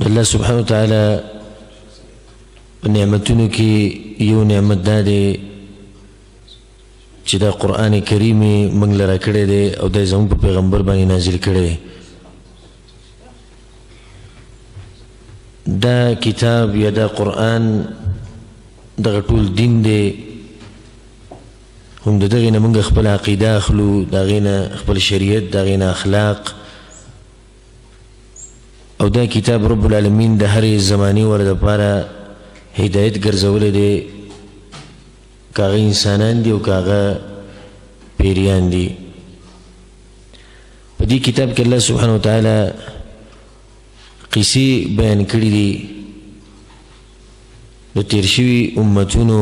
الله سبحانه وتعالى نعمتونو کی یو نعمت دا دی چې دا قرآن کریم موږ لره کړی دی او دا زموږ په پیغمبر باندې نازل کړی دی. دا کتاب یا دا قرآن دغه ټول دین دی، هم د دغې نه موږ خپل عقیده اخلو، د هغې نه خپل شریعت، د هغې نه اخلاق. او دا کتاب رب العالمین د هرې زمانې ور دپاره هدایت ګرځولی دی، که هغه انسانان دي او که هغه پیریان دي. په دې کتاب کې الله سبحانه وتعالی قصې بیان کړي دي د تیر شوي امتونو،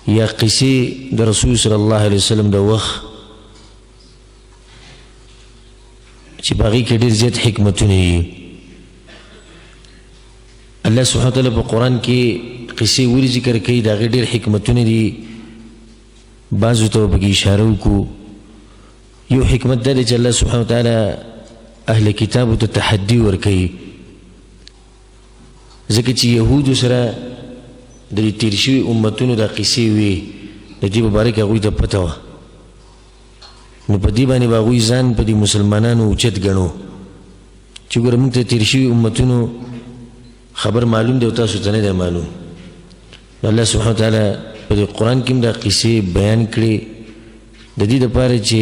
یا قصې د رسول صلی الله علیه وسلم د وخت چې په هغې کې ډېر زیات حکمتونه دي. الله سبحانه وتعالی په قرآن کې قصې ولې ذکر کوي؟ د هغې ډېر حکمتونه دي. بعضو ته به پکې اشاره وکړو. یو حکمت دا دی چې الله سبحانه وتعالی اهل کتابو ته تحدي ورکوي، ځکه چې یهودو سره د دې تیر شوي امتونو دا قصې وي، د دې په باره کې هغوی ته پته وه، نو په دې باندې به هغوی ځان په دې مسلمانانو اوچت ګڼو چې ګوره موږ ته تیر شوي امتونو خبر معلوم دی او تاسو ته نه دی معلوم. الله سبحانه وتعالی په دې قرآن کې هم دا قصې بیان کړي د دې دپاره چې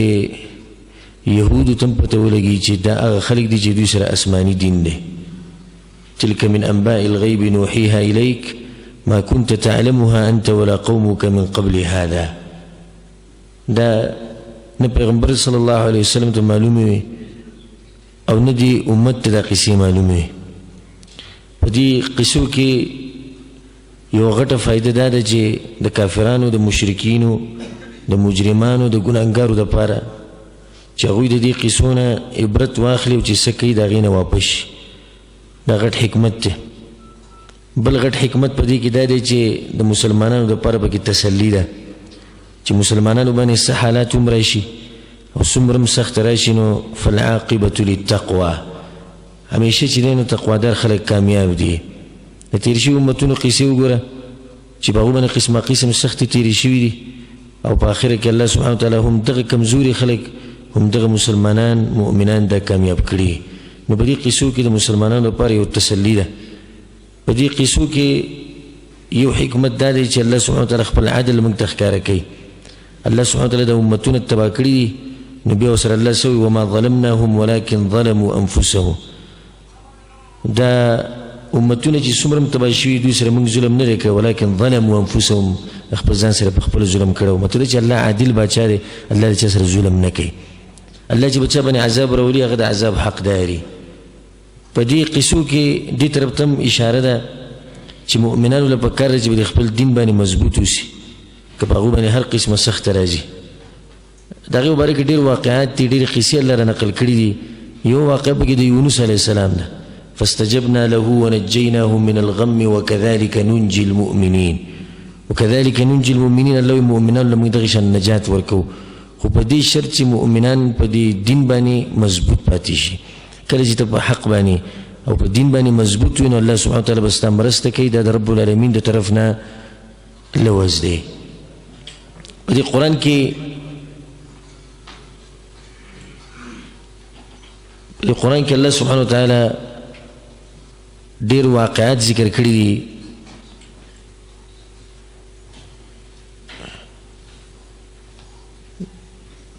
یهودو ته هم پته ولګي چې دا هغه خلک دي چې دوی سره آسماني دین دی. تلک من انباء الغیب نوحیها الیک ما كنت تعلمها انت ولا قومك من قبل هذا. دا نه پیغمبر صلی الله علیه وسلم ته معلومه وي او نه دی امت ته دا قصې معلومه وي. په دې قصو کې یو غټه فایده دا ده چې د کافرانو، د مشرکینو، د مجرمانو، د ګناهګارو دپاره چې هغوی د دې قصو نه عبرت واخلي او چې څه کوي د هغې نه واپس شي. دا غټ حکمت دی. بل غټ حکمت په دې کې دا دی چې د مسلمانانو دپاره پکې تسلي ده چې مسلمانانو باندې څه حالات هم راشي او څومره هم سخت راشي، نو فالعاقبة للتقوى، همیشه چې دی نو تقوادار خلک کامیاب دي. د تیر شوي امتونو قصې وګوره چې په هغو باندې قسمه قسم سختې تیرې شوي دي، او په آخره کې الله سبحانه وتعالی هم دغه کمزوري خلک، هم دغه مسلمانان مؤمنان دا کامیاب کړي. نو په دې قصو کې د مسلمانانو لپاره یو تسلي ده. په دې قصو کې یو حکمت دا دی چې الله سبحانه وتعالی خپل عدل موږ ته ښکاره کوي. الله سبحانه وتعالی د امتونه تباه کړي دي، نو بیا ورسره الله څه وایي؟ وما ظلمناهم ولكن ظلموا انفسهم. دا امتونه چې څومره هم تباه شوي دوی سره موږ ظلم نه دی کړی، ولکن ظلموا انفسهم، خپل ځان سره په خپل ظلم کړی. مطلب چې الله عادل باچا دی، الله د چا سره ظلم نه کوي. الله چې په چا باندې عذاب راولي هغه د عذاب حقداري. په دې قصو کې دې طرف ته هم اشاره ده چې مؤمنانو له پکار دی چې د خپل دین باندې مضبوط اوسي، که په هغو باندې هر قسمه سخته راځي. د هغې مبارک ډېر واقعات دي، ډېرې قصې الله را نقل کړي دي. یو واقع پکې د یونس علیه السلام ده، فاستجبنا له ونجيناه من الغم وكذلك ننجي المؤمنين. وكذلك ننجي المؤمنين، الله مؤمنان لمن دغه شان نجات ورکو، خو په دې شرط چې مؤمنان په دې دین باندې مضبوط پاتې شي. کله چې ته په حق باندې او په دین باندې مضبوط وي نو الله سبحانه وتعالی به ستا مرسته کوي. دا د رب العالمین د طرف نه لوز دی. په دې قرآن کې الله سبحانه وتعالی ډېر واقعات ذکر کړي دي.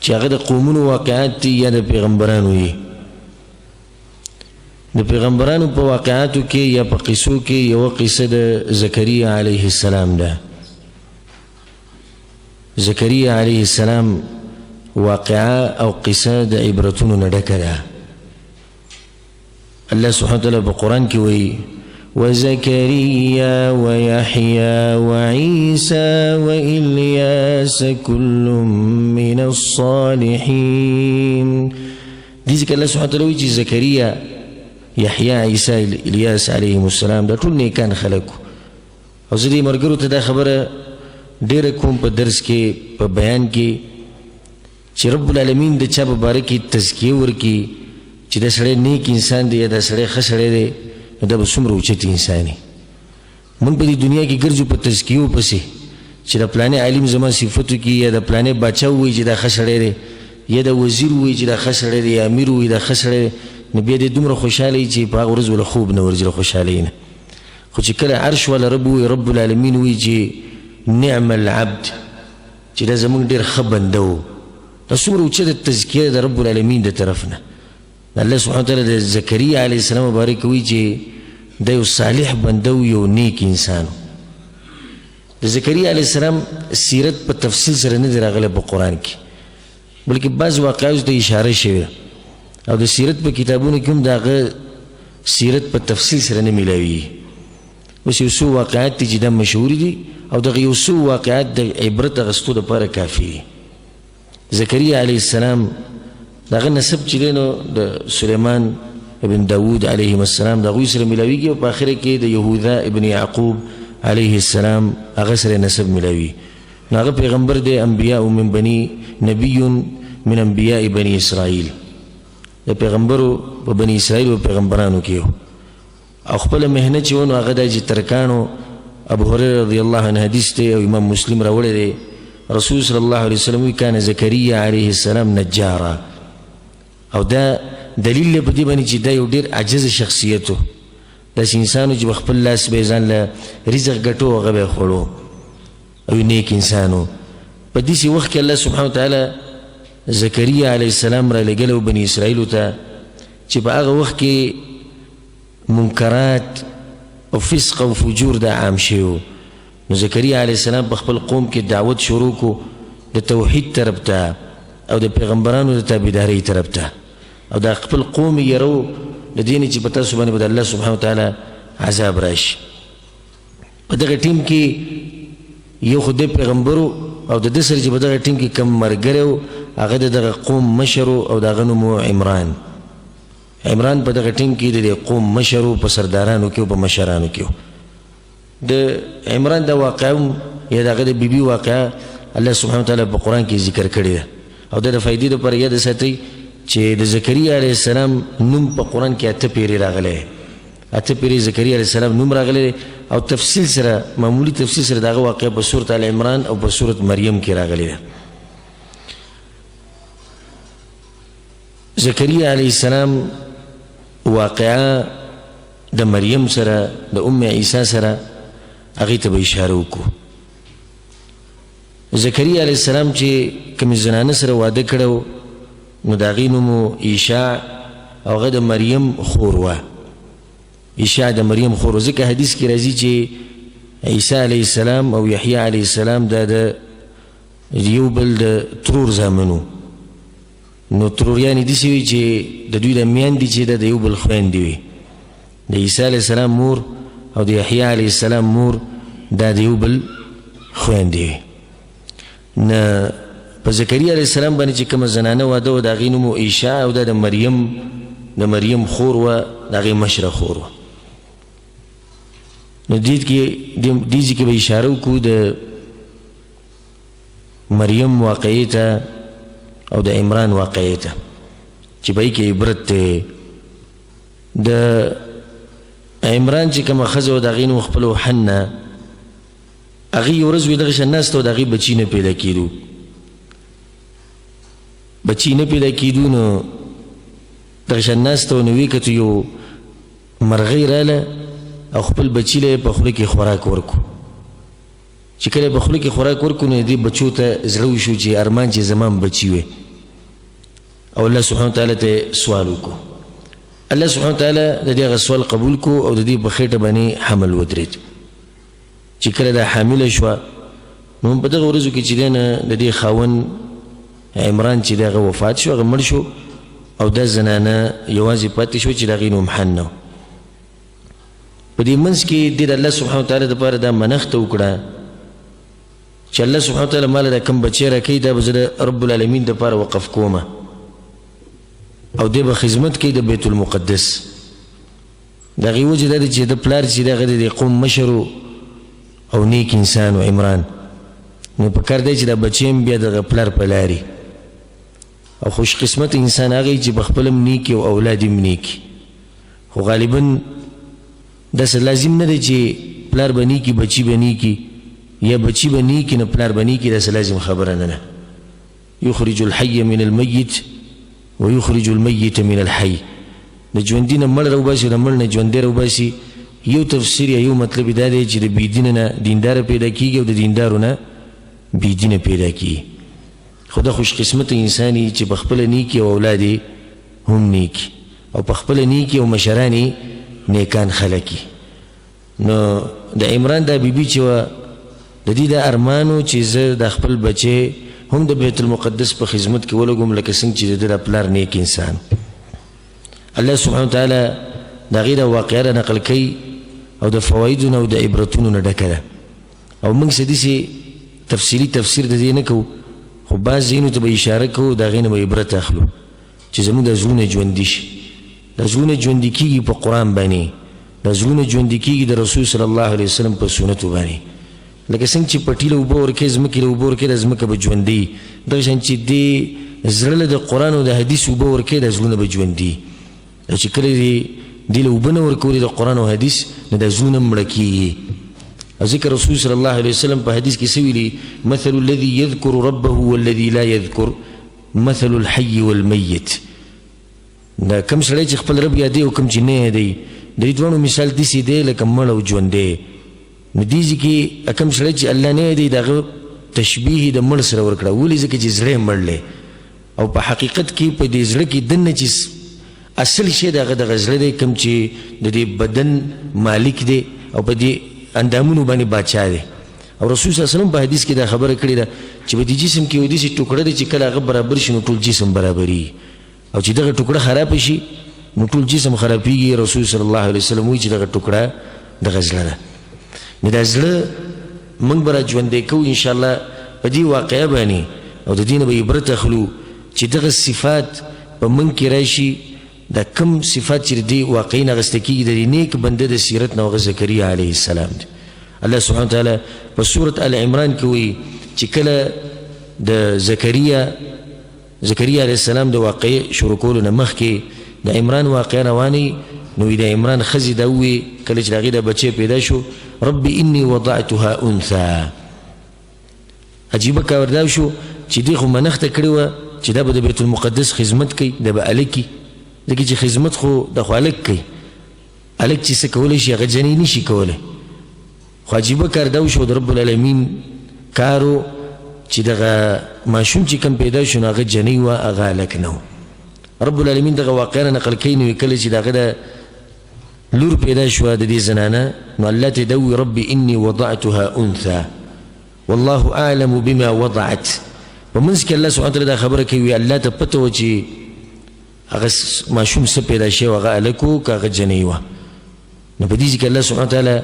چې هغه د قومونو واقعات دي یا د پیغمبرانو وي. د پیغمبرانو په واقعاتو کې یا په قصو کې یوه قصه د زکریا علیه السلام ده. زکریا علیه السلام واقعه او قصه د عبرتونو نه ډکه ده. الله سبحانه وتعالی په قرآن کې وایي وزكريا ويحيى وعيسى وإلياس كل من الصالحين. دي ذكر الله سبحانه وتعالى ويجي زكريا يحيى عيسى إلياس عليهم السلام دا ټول نیکان خلقو. او زه دې ملګرو ته دا خبره ډېره کوم په درس کې په بیان کې چې رب العالمین د چا په باره کې تزکیه ورکړي چې دا سړی نیک انسان دی یا دا سړی ښه سړی دی نو دا به څومره اوچت انسان وي. موږ په دې دنیا کې ګرځو په تزکیو پسې چې د پلانې عالم زما صفتو کې یا د پلانې باچا ووایي چې دا ښه سړی دی یا د وزیر ووایي چې دا ښه سړی دی یا امیر ووایي دا ښه سړی دی نو بیا دې دومره خوشحاله وي چې په هغه ورځ وله خوب نه ورځي له خوشحالۍ نه. خو چې کله عرش والا رب ووایي رب العالمین ووایي چې نعم العبد چې دا زموږ ډېر ښه بنده و دا څومره اوچته تزکیه د رب العالمین د طرف نه. الله سبحانه وتعالی د زکریا علیه السلام مبارک وایي چې دا یو صالح بنده و یو نیک انسان و. د زکریا علیه السلام سیرت په تفصیل سره نه دی راغلی په قرآن کې بلکې بعض واقعاتو ته اشاره شوې ده او د سیرت په کتابونو کې هم د هغه سیرت په تفصیل سره نه میلاویږي. اوس یو څو واقعات دي چې دا مشهور دي او دغه یو څو واقعات د عبرت اخیستو دپاره کافي دي. زکریا علیه السلام د هغه نسب چې دی نو د سلیمان ابن داود علیهم السلام د هغوی سره میلاویږي او په آخره کې د یهوذا ابن یعقوب علیه السلام هغه سره نسب میلاوي. نو هغه پیغمبر دی انبیاء من بنی نبی من انبیاء بنی اسرائیل د پیغمبرو په بنی اسرائیل و پیغمبرانو کې او خپل محنت چې ونو هغه د چې ترکانو. ابو هريره رضی الله عنه حدیث دی او امام مسلم راوړی دی رسول صلی الله علیه وسلم وی کان زکریا علیه السلام نجارا او دا دلیل په دې باندې چې دا یو ډېر عاجز شخصیت و داسې انسان و چې خپل لاس به یې ځان له رزق ګټو هغه به یې خوړو او نیک انسان و. په داسې وخت کې الله سبحانه وتعالی زکریا علیه السلام را لېږلی و بني اسرائیلو ته چې په هغه وخت کې منکرات او فسق او فجور دا عام شوی و. نو زکریا علیه السلام په خپل قوم کې دعوت شروع کو د توحید طرف ته او د پیغمبرانو د تابعدارۍ طرف ته او دا خپل قوم یې یرو د دې نه چې په تاسو باندې به د الله سبحانه وتعالی عذاب راشي. په دغه ټیم کې یو خو د پیغمبرو او د ده سره چې په دغه ټیم کې کم ملګری و هغه د دغه قوم مشر او د هغه نوم و عمران. عمران په دغه ټیم کې د دې قوم مشر و په سردارانو کې او په مشرانو کې و. د عمران دا واقعه یا د هغه د بیبي واقعه الله سبحانه وتعالی په قرآن کې ذکر کړې ده او د فائدې دپاره یاد ساتئ چې د زکریا علیه السلام نوم په قرآن کې 8 پیرې راغلی 8 پیرې زکریا علیه السلام نوم راغلی او تفصیل سره معمولی تفصیل سره دغه واقعه په سورة آل عمران او په سورة مریم کې راغلی ده. زکریا علیه السلام واقعه د مریم سره د ام عیسی سره هغې ته به اشاره وکړو. زکریا علیه السلام چې کومې زنانه سره واده کړی نو د هغې نوم و عیشع او هغه د مریم خور وه. عیشع د مریم خور و ځکه حدیث کې راځي چې عیسی علیه السلام او یحیی علیه السلام دا د یو بل د ترور زامن و. نو تروریانې داسې وي چې د دوی د میندې چې ده د یو بل خویندې وي. د عیسی علیه السلام مور او د یحیی علیه السلام مور دا د یو بل خویندې وي. نه په زکریا علیه السلام باندې چې کومه زنانه واده وه د هغې نوم و عیشع او دا د مریم خور وه د هغې مشره خور وه. نو دې ځای کې به اشاره وکړو د مریم واقعې ته او د عمران واقعې ته چې په هغې کې عبرت دی. د عمران چې کومه ښځه وه د هغې نوم خپل و حنه. هغې یو ورځ وي دغه شان ناسته وه د هغې بچي نه پیدا کېدو نو دغه شان ناسته وه نو ویې کتو یو مرغۍ راله او خپل بچي له یې په خوله کې خوراک ورکو. چې کله یې په خوله کې خوراک ورکو نو دې بچو ته زړه وشو چې ارمان چې زما بچي وی او الله سبحانه وتعالی ته سوال وکړو. الله سبحانه وتعالی د دې هغه سوال قبول کو او د دې په خېټه باندې حمل ودرېد. چې کله دا حامله شوه نو په دغه ورځو کې چې دی نه د دې خاوند عمران چې دی هغه وفات شو هغه مړ شو او دا زنانه یوازې پاتې شو چې د هغې نوم حنه و. په دې منځ کې دې د الله سبحانه وتعالی دپاره دا منښته وکړه چې الله سبحانه وتعالی ماله دا کوم بچی راکوي دا به زه د رب العالمین دپاره وقف کومه او دې به خدمت کوي د بیت المقدس. د هغې وجه دا دی چې د پلار چې دی هغه د دې قوم مشر او نیک انسان و عمران. نو په کار دی چې دا بچی هم بیا دغه پلار په لارې او خوش قسمت انسان هغه چې بخپلم نیکی او اولاد هم نیکی خو غالبا داسې لازم نه دی چې پلار به نیکی بچی به نیکی یا بچی به نیکی نه پلار به نیکی داسې لازم خبره نه ده یخرج الحی من المیت ویخرج المیت من الحی د ژوندي نه مړ راوباسي د مړ نه ژوندی راوباسي یو تفسیر یا یو مطلب دا دی چې د بېدینه نه دینداره پیدا کېږي او د دیندارو نه بېدینه پیدا کېږي خو د خوش قسمت انسان چې په خپله نیکي او اولاد هم نیکي او په خپله نیکي او مشران نیکان خلک نو د عمران دا بیبي چې وه د دې دا ارمانو چې زه د خپل بچی هم د بیت المقدس په خدمت کې ولګوم لکه څنګه چې د ده د پلار نیک انسان الله سبحانه وتعالی د هغې دا واقعه را نقل کوي او د فوایدو نه او د عبرتونو نه ډکه ده او موږ څه داسې تفصیلي تفسیر د دې نه کوو خو بعض ځایونو ته به اشاره کوو د هغې نه به عبرت اخلو چې زموږ د زړونه ژوندي شي د زړونه ژوندي کېږي په قرآن باندې د زړونه ژوندي کېږي د رسول صلی الله علیه وسلم په سنتو باندې لکه څنګه چې پټي له اوبه ورکوې ځمکې له اوبه ورکوې د ځمکه به ژوندي دغه شان چې دې زړه له د قرآن او د حدیث اوبه ورکوې د زړونه به ژوندي او چې کله دې له اوبه نه ورکولې د قرآن او حدیث نو د زړونه مړه کېږي او ځکه رسول صلی الله علیه وسلم په حدیث کې څه ویلي مثل الذي يذكر ربه والذي لا يذكر مثل الحي والمیت دا کم سړی چې خپل رب یادوي او کم چې نه یادوي د دې دواړو مثال داسې دی لکه مړ او ژوندی نو دې ځای کې کم سړی چې الله نه یادوي د هغه تشبیه د مړ سره ورکړه ولې ځکه چې زړه یې مړ دی او په حقیقت کې په دې زړه کې دننه چې اصل شی د هغه دغه زړه دی کوم چې د دې بدن مالک دی او په دې اندامونو باندې باچا دی او رسول صلی الله علیه وسلم په حدیث کې دا خبره کړې ده چې په دې جسم کې یو داسې ټوکړه دی چې کله هغه برابر شي نو ټول جسم برابري او چې دغه ټوکړه خراب شي نو ټول جسم خرابېږي رسول صلی الله علیه وسلم وایي چې دغه ټوکړه دغه زړه ده نو دا زړه موږ به را ژوندی کوو انشاءالله په دې واقعه باندې او د دې نه به عبرت اخلو چې دغه صفات په موږ کې راشي دا کم صفات چې دې واقعي نه اخیسته کېږي د دې نیک بنده د سیرت نه هغه زکریا علیه السلام دی الله سبحانه وتعالی په سورت ال عمران کې وایي چې کله د زکریا علیه السلام د واقعې شروع کولو نه مخکې د عمران واقعه روانې نو د عمران ښځې دا ووایي کله چې د هغې د بچی پیدا شو رب انی وضعتها انثى عجیبه کار دا شو چې دې خو منښته کړې وه چې دا به د بیت المقدس خدمت کوي دا به هلک ځکه چې خدمت خو د خو هلک کوي هلک چې څه کولی شي هغه جنۍ نه شي کولی خو عجیبه کار دا وشو د رب العالمین کارو چې دغه ماشوم چې کم پیدا شو نو هغه جنۍ وه هغه هلک نه رب العالمین دغه واقعه نه نقل کوي نو کله چې د هغه د لور پیدا شوه د دې زنانه نو الله ته دا ووایي رب انی وضعتها انثى والله اعلم بما وضعت په منځ کې الله سبحانه وتعالی دا خبره کوي الله ته پته وه چې هغه ماشوم څه پیدا شوی و هغه هلک و که هغه جنۍ وه نو په دې ځای کې الله سبحانه وتعالی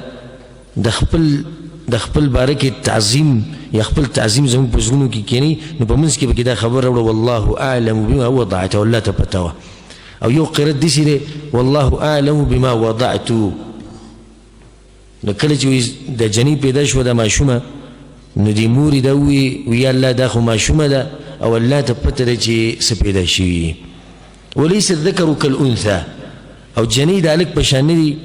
د خپل باره کې تعظیم یا خپل تعظیم زموږ په زړونو کې کینی نو په منځ کې پکې دا خبره راوړه والله اعلم بما وضعت او الله ته پته وه او یو قرت داسې دی والله اعلم بما وضعت نو کله چې د جنۍ پیدا شوه د ماشومه نو دې مورې دا ووایي یا الله دا خو ماشومه ده او الله ته پته ده چې څه پیدا شوي وليس الذكر كالانثى او جنۍ د هلک په شان نه دي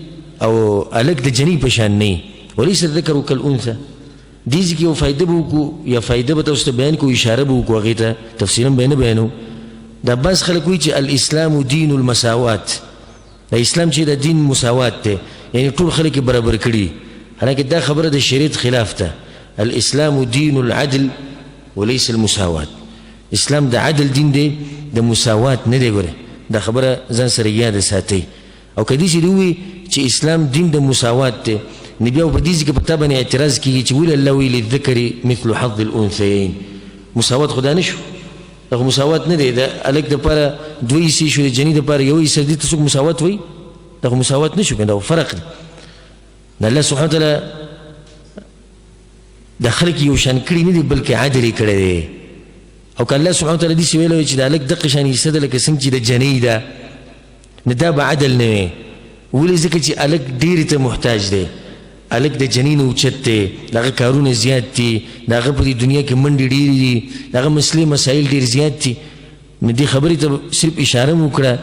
او هلک د جنۍ په شان نه وليس الذكر كالانثى دې ځای کې یو فایده به وکړو یا فایده به تاسو ته بیان کړو اشاره به وکړو هغې ته تفصیلا به یې نه بیانو دا بعض خلک وایي چې الاسلام دین المساوات د اسلام چې د دین مساوات دی یعنی ټول خلک یې برابر کړي حالانکه دا خبره د شریعت خلاف ده الاسلام دین العدل وليس المساوات اسلام د عدل دین دی د مساوات نه دی ګوره دا خبره ځان سره یاد ساتئ او که داسې ووایي چې اسلام دین د مساوات دی نو بیا په دې ځای کې په تا باندې اعتراض کېږي چې ولې الله وایي للذکر مثل حظ الانثیین مساوات خو دا نه شو دا خو مساوات نه دی د هلک دپاره دوه حصې شو د جنۍ دپاره یو حصه دې ته څوک مساوات وایي دا خو مساوات نه شو که دا فرق دی د الله سبحانه وتعالی د خلک یو شان کړي نه دي بلکې عدل یې کړی دی او که الله سبحانه وتعالی داسې ویلی وی چې د هلک دقه شان حصه ده لکه څنګه چې د جنۍ ده نو دا به عدل نه وی ولې ځکه چې هلک ډېرې ته محتاج دی هلک د جنۍ نه اوچت دی د هغه کارونه زیات دي د هغه په دې دنیا کې منډې ډېرې دي د هغه مسلې مسایل ډېر زیات دي نو دې خبرې ته صرف اشاره مو وکړه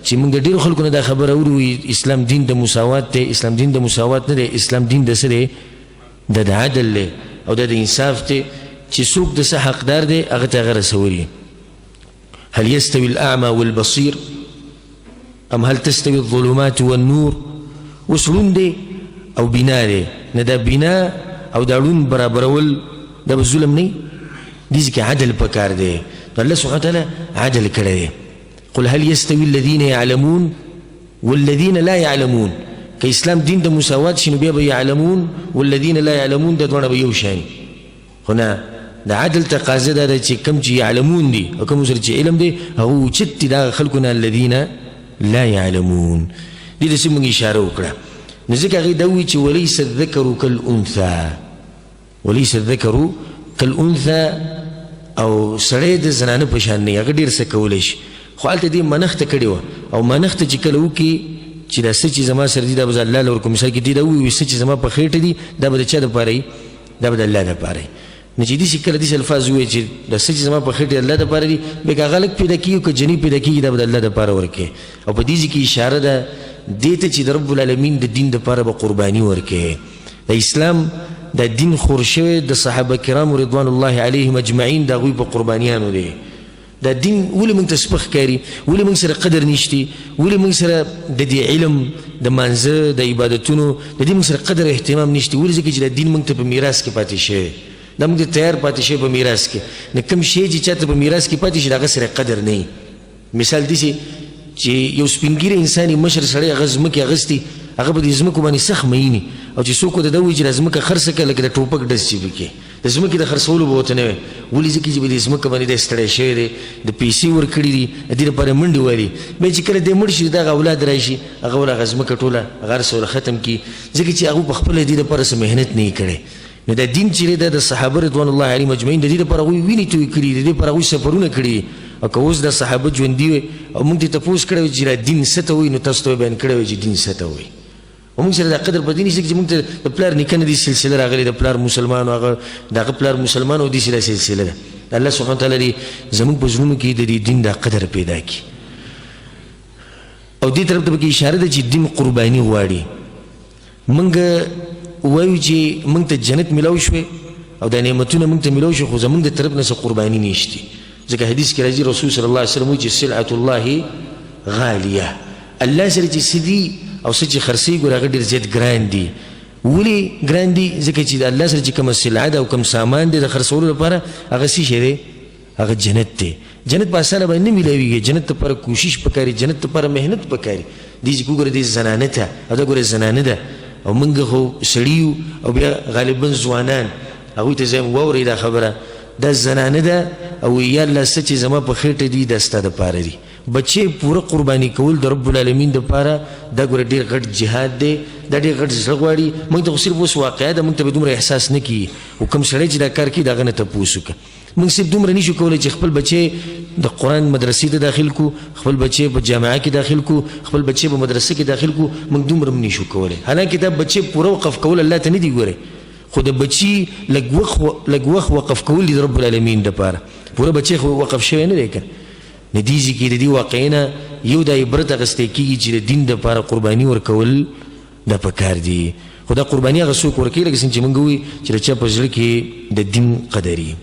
چې موږ د ډېرو خلکو نه دا خبره اورو اسلام دین د مساوات دی. اسلام دین د مساوات نه دی، اسلام دین د څه دی؟ د عدل دی او د انصاف دی چې څوک د څه حقدار دی هغه ته هغه رسولي. هل يستوي الأعمى والبصير أم هل تستوي الظلمات والنور؟ اوس ړوند دی او بنا دی، نه دا بنا او دا ړوند برابرول دا به ظلم نه؟ دې کې عدل پکار دی. الله سبحانه وتعالى عدل کړی دی. قل هل يستوي الذين يعلمون والذين لا يعلمون؟ که اسلام دین د مساوات شي نو بیا به يعلمون والذین لا يعلمون دا دواړه به یو شان. خو نه، د عدل تقاضا دا ده چې کوم چې يعلمون دي او کوم سره چې علم دی هغه اوچت دي د خلکو نه الذین لا يعلمون. دې داسې موږ اشاره وکړه. نو ځکه هغې دا وایي چې وليس الذکر کالانثى، وليس الذکر کالانثى، او سړی د زنانه په شان نه، هغه ډېر څه کولی شي. خو هلته دې منښته کړې وه او منښته چې کله وکړي چې دا څه چې زما سره دي دا به الله له ورکوم. مثال کې دې دا ووایي څه چې زما په خېټه دي دا به د چا دپاره وي؟ دا به د الله دپاره وي. نو چې داسې کله داسې الفاظ ووایي چې دا څه چې زما په خېټه د الله دپاره دي، بیا که هغه لږ پیدا کېږي او که جنۍ پیدا کېږي دا به د الله دپاره ورکوي. او په دې کې اشاره ده دې ته چې د رب العالمین د دین دپاره به قرباني ورکوي. د اسلام دا دین خور شوی د صحابه کرامو رضوان الله علیهم اجمعین د هغوی په قربانیانو دی. دا دین ولې موږ ته سپک ښکاري؟ ولې موږ سره قدر نشتی؟ ولې موږ سره د دې علم د مانځه د عبادتونو د دې موږ سره قدر اهتمام نشتی؟ ولې؟ ځکه چې دا دین موږ ته په میراث کې پاتې شوی، دا موږ ته تیار پاتې شوی په میراث کې. نو کوم شی چې چاته په میراث کې پاتې شي د هغه سره قدر نه وي. مثال داسې چې یو سپین ږیری انسان یې مشر سړی هغه ځمکې اخیستي، هغه به د ځمکو باندې سخت میني او چې څوک ورته دا وایي چې دا ځمکه خرڅه کړه لکه د ټوپک ډز چې پکې د ځمکې د خرڅولو به ورته نه وي. ولې؟ ځکه چې به دې ځمکه باندې دی ستړی شوی دی، د پیسې ورکړي دي، د دې لپاره منډې وهلي. بیا چې کله دی مړ شي دغه اولاد راشي هغه ول هغه ځمکه ټوله هغه هر څه ول ختم کړي، ځکه چې هغوی په خپله دې لپاره څه محنت نه یې کړی. نو دا دین چې دی دا د صحابه رضوان الله علیهم اجمعین د دې لپاره هغوی وینې تویې کړي، د دې لپاره هغوی سفرونه کړي. او که اوس دا صحابه ژوندي وي او موږ ته تپوس کړی وي چې دا دین څه ته وایي، نو تاسو ته بیان کړی وي چې دین څه ته وایي. او موږ سره دا قدر په دې نشته چې موږ ته د پلار نیکه نه دي سلسله راغلې، د پلار مسلمان او هغه د هغه پلار مسلمان او داسې دا سلسله ده. الله سبحانه وتعالی دې زموږ په زړونو کې د دې دین دا قدر پیدا کړي. او دې طرف ته پکې اشاره ده چې دین قرباني غواړي. موږ وایو چې موږ ته جنت میلاو شوی او دا نعمتونه موږ ته میلاو شو، خو زموږ د طرف نه څه قرباني نشته. ځکه حدیث کې راځي رسول صلی الله علیه وسلم وایي چې سلعة الله غالیه، الله سره چې څه دي او څه چې خرڅېږي ګوره هغه ډېر زیات ګران دي. ولې ګران دي؟ ځکه چې د الله سره چې کومه سلعه ده او کوم سامان دی د خرڅولو لپاره هغه څه شی دی؟ هغه جنت دی. جنت په اسانه باندې نه میلاویږي، جنت لپاره کوشش پکاري، جنت لپاره محنت پکاري. دې چې وګوره دې زنانه ته او دا ګوره زنانه ده او موږ خو سړي یو او بیا غالبا ځوانان هغوی ته زه واورئ دا خبره، دا زنانه ده او یا الله څه چې زما په خېټه دي دا ستا دپاره دي. بچې پوره قرباني کول د رب العالمین دپاره دا ګوره ډېر غټ جهاد دی، دا ډېر غټ زړه غواړي. موږ ته خو صرف اوس واقعه ده، موږ ته به دومره احساس نه کېږي. او کوم سړی چې دا کار کوي د هغه نه تپوس وکړه. موږ صرف دومره نشو کولی چې خپل بچې د قرآن مدرسې ته داخل کو، خپل بچې په جامعه کې داخل کو، خپل بچې په مدرسه کې داخل کو. موږ دومره هم نشو کولی. حالانکه دا بچې پوره وقف کول الله ته نه دي ګورئ، خو د بچي لږ وخت وقف کول دي د رب العالمین دپاره. پوره بچې خو وقف شوی نه دی که نه. دې ځای کې د دې واقعې نه یو دا عبرت اخیستی کېږي چې د دین دپاره قرباني ورکول دا پکار دي. خو دا قرباني هغه څوک ورکوي لکه څنګه چې موږ ووایو چې د چا په زړه کې د دین قدر وي.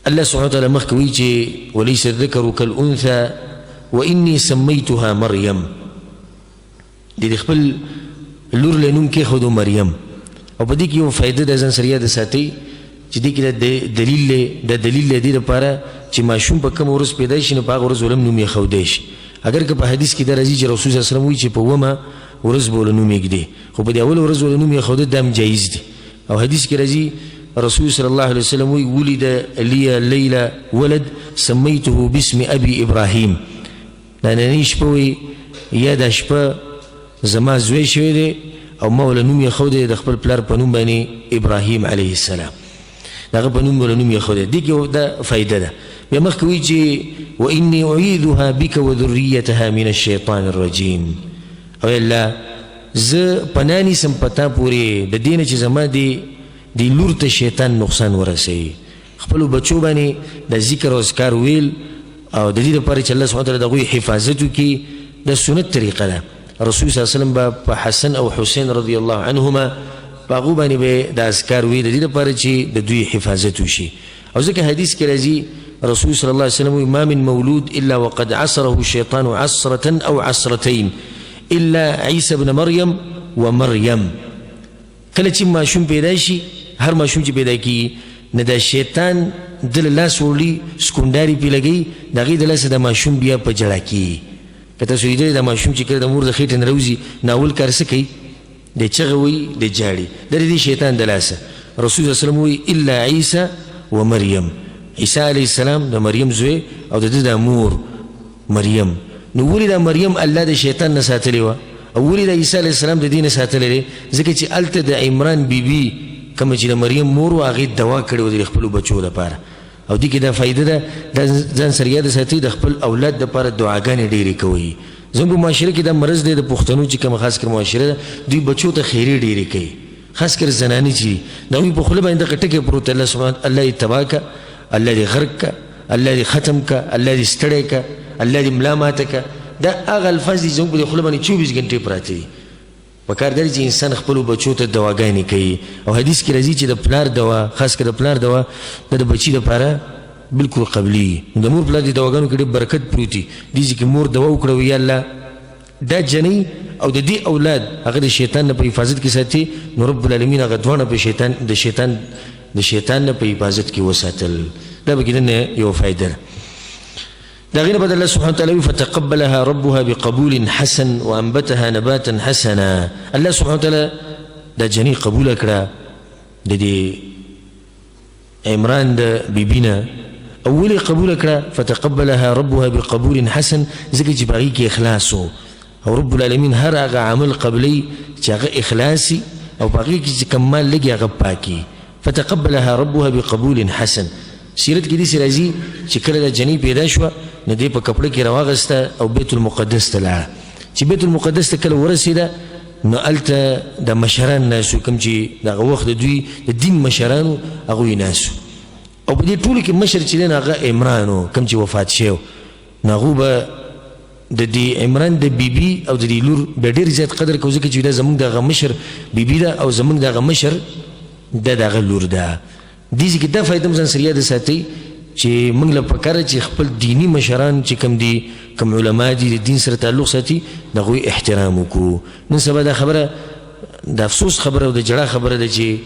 الله سبحانه وتعالی مخکې وایي چې وليس الذکر کالانثى واني سمیتها مریم. د خپل لور له نوم کېښودو مریم. او په دې کې یو فایده د ځان سره یاد ساتئ چې دې کې دا دلیل دی دپاره چې ماشوم په کومه ورځ پیدا شي نو په هغه ورځ ولم نوم ایښودی شي. اگر که په حدیث کې دا راځي چې رسول صلی الله علیه وسلم وایي چې په اومه ورځ به ول نوم ایږدي، خو په دې اوله ورځ ول نوم ایښودل دا هم جایز دي. او حدیث کې راځي رسول صلی الله علیه وسلم وایي ولد لي لیله ولد سمیته باسم ابي ابراهیم. دا نننۍ شپه وایي یا دا شپه زما زوی شوی دی او ما ول نوم ایښودی د خپل پلار په نوم باندې ابراهیم علیه السلام، د هغه په نوم ول نوم ایښودی. دې کې دا فایده ده. بیا مخکې وایي چې واني اعیذها بک وذریتها من الشیطان الرجیم. او الله زه پناه نیسم په تا پورې د دې نه چې زما دې لور ته شیطان نقصان ورسوي. خپلو بچو باندې د ذکر او اذکار ویل او د دې لپاره چې الله سبحانه وتعالی د هغوی حفاظت وکړي د سنت طریقه ده. رسول صلی الله علیه وسلم به په حسن او حسین رضی الله عنهما په هغو باندې به د اذکار وی د دې لپاره چې د دوی حفاظت وشي. او ځکه حدیث کې راځي رسول صلی الله علیه وسلم وی ما من مولود الا وقد عصره الشیطان عصرة او عصرتين الا عیسی ابن مریم ومریم. کله چې ماشوم پیدا شي، هر ماشوم چې پیدا کیږي نه د شیطان دل لاس وړي سکونداري پې لګوي، د هغې د لاسه د ماشوم بیا په جړه کېږي. که تاسو لیدلی د ماشوم چې کله د مور د خېټې نه راوځي ناول کار څه کوي؟ د چغه وایي، د جاړي، د دې شیطان د لاسه. رسول صلی الله علیه وسلم وایي الا عیسی و مریم، عیسی علیه السلام د مریم زوی او د ده د مور مریم. نو ولې دا مریم الله د شیطان نه ساتلې وه او ولې د عیسی علیه السلام د دې نه ساتلی دی؟ ځکه چې هلته د عمران بیبي کومه چې د مریم مور وه هغې دوا کړې وه د خپلو بچو لپاره. او دې کې دا فایده ده، دا ځان سره یاد ساتي د خپل اولاد دپاره دعاګانې ډېرې کوئ. زموږ په معاشره کې دا مرض دی د پښتنو چې کومه خاص کر معاشره ده، دوی بچو ته خیرې ډېرې کوي، خاص کر زنانې چې دي د هغوی په خوله باندې دغه ټکې پروت، الله سبحانه الله دې تباه که، الله دې غرق که، الله دې ختم که، الله دې ستړی که، الله دې ملا ماته که. دا هغه الفاظ دي زموږ په خوله باندې 24 غنټې پراته دي. پکار دی چې انسان خپلو بچو ته دواګانې کوي. او حدیث کې راځي چې د پلار دوا، خاص کر د پلار دوا د بچي دپاره بالکل قبلي. د مور پلار دې دواګانو کې ډېر برکت پروت دي. دې چې مور دوا وکړه وي یا الله دا جنۍ او د دې اولاد هغه د شیطان نه په حفاظت کې ساتي، نو رب العالمین هغه دواړه په د شیطان نه په حفاظت کې وساتل. دا به کې یو فایده ده. دا غیر بعد الله سبحانه وتعالى فتقبلها ربها بقبول حسن وانبتها نباتا حسنا. الله سبحانه وتعالى دا جنۍ قبول کړه د دې عمران د بیبینا، اول قبول کړه فتقبلها ربها بقبول حسن ځکه چې باغی کې اخلاص و او رب العالمین هر هغه عمل قبلی چې هغه اخلاصي او باغی کې چې کمال لګي هغه پاکي. فتقبلها ربها بقبول حسن. سیرت کې دې راځي چې کله د جنۍ پیدا شوه نو دې په کپړه کې راواغسته او بیت المقدس ته لاړه. چې بیت المقدس ته کله ورسېده نو هلته د مشران ناسو، کوم چې دغه وخت د دوی د دین مشرانو هغوی ناسو. او په دې ټولو کې مشر چې دی نو هغه عمران و، کوم چې وفات شوی نو هغو به د دې عمران د بیبي او د دې لور به ډېر زیات قدر کوو ځکه چې دا زموږ دغه مشر بیبي ده او زموږ دغه مشر دغه لور ده. دې کې دا فایده ځان سره یاد ساتئ چې موږ له پکاره چې خپل دینی مشران چې کوم دي، کوم علما دي د دین سره تعلق ساتي، د هغوی احترام وکړو. نن سبا دا خبره د افسوس خبره او د جړا خبره ده چې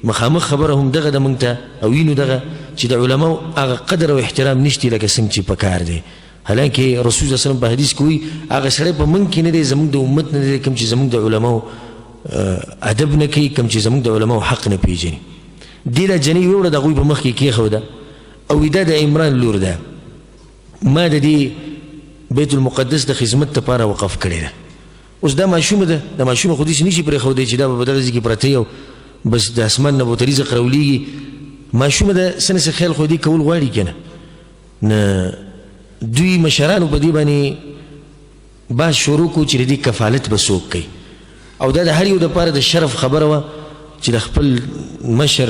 مخامخ خبره هم دغه د موږ ته او وینو دغه چې د علماو هغه قدر او احترام نشتی لکه څنګه چې پکار دی. حالانکه رسول صلی الله علیه وسلم په حدیث کې وایي هغه سړی په موږ کې نه دی، زموږ د امت نه دی، کوم چې زموږ د علماو ادب نه کوي، کوم چې زموږ د علماو حق نه پیژني. دې دا جنۍ ویوړه د هغوی په مخ کې کېښوده او دا د عمران لور ده، ما د دې بیت المقدس د خدمت لپاره وقف کړې ده. اوس دا ماشومه ده، د ماشومه خو داسې نشي پرېښودی چې دا به په دغه ځای کې پرته او بس د اسمان نه به ورته رزق راولېږي. ماشومه ده، څه نه څه خیال خو دې کول غواړي که نه. نه دوی مشرانو په دې باندې بحث شروع کړو چې د دې کفالت به څوک کوي. او دا د هر یو دپاره د شرف خبره وه چې د خپل مشر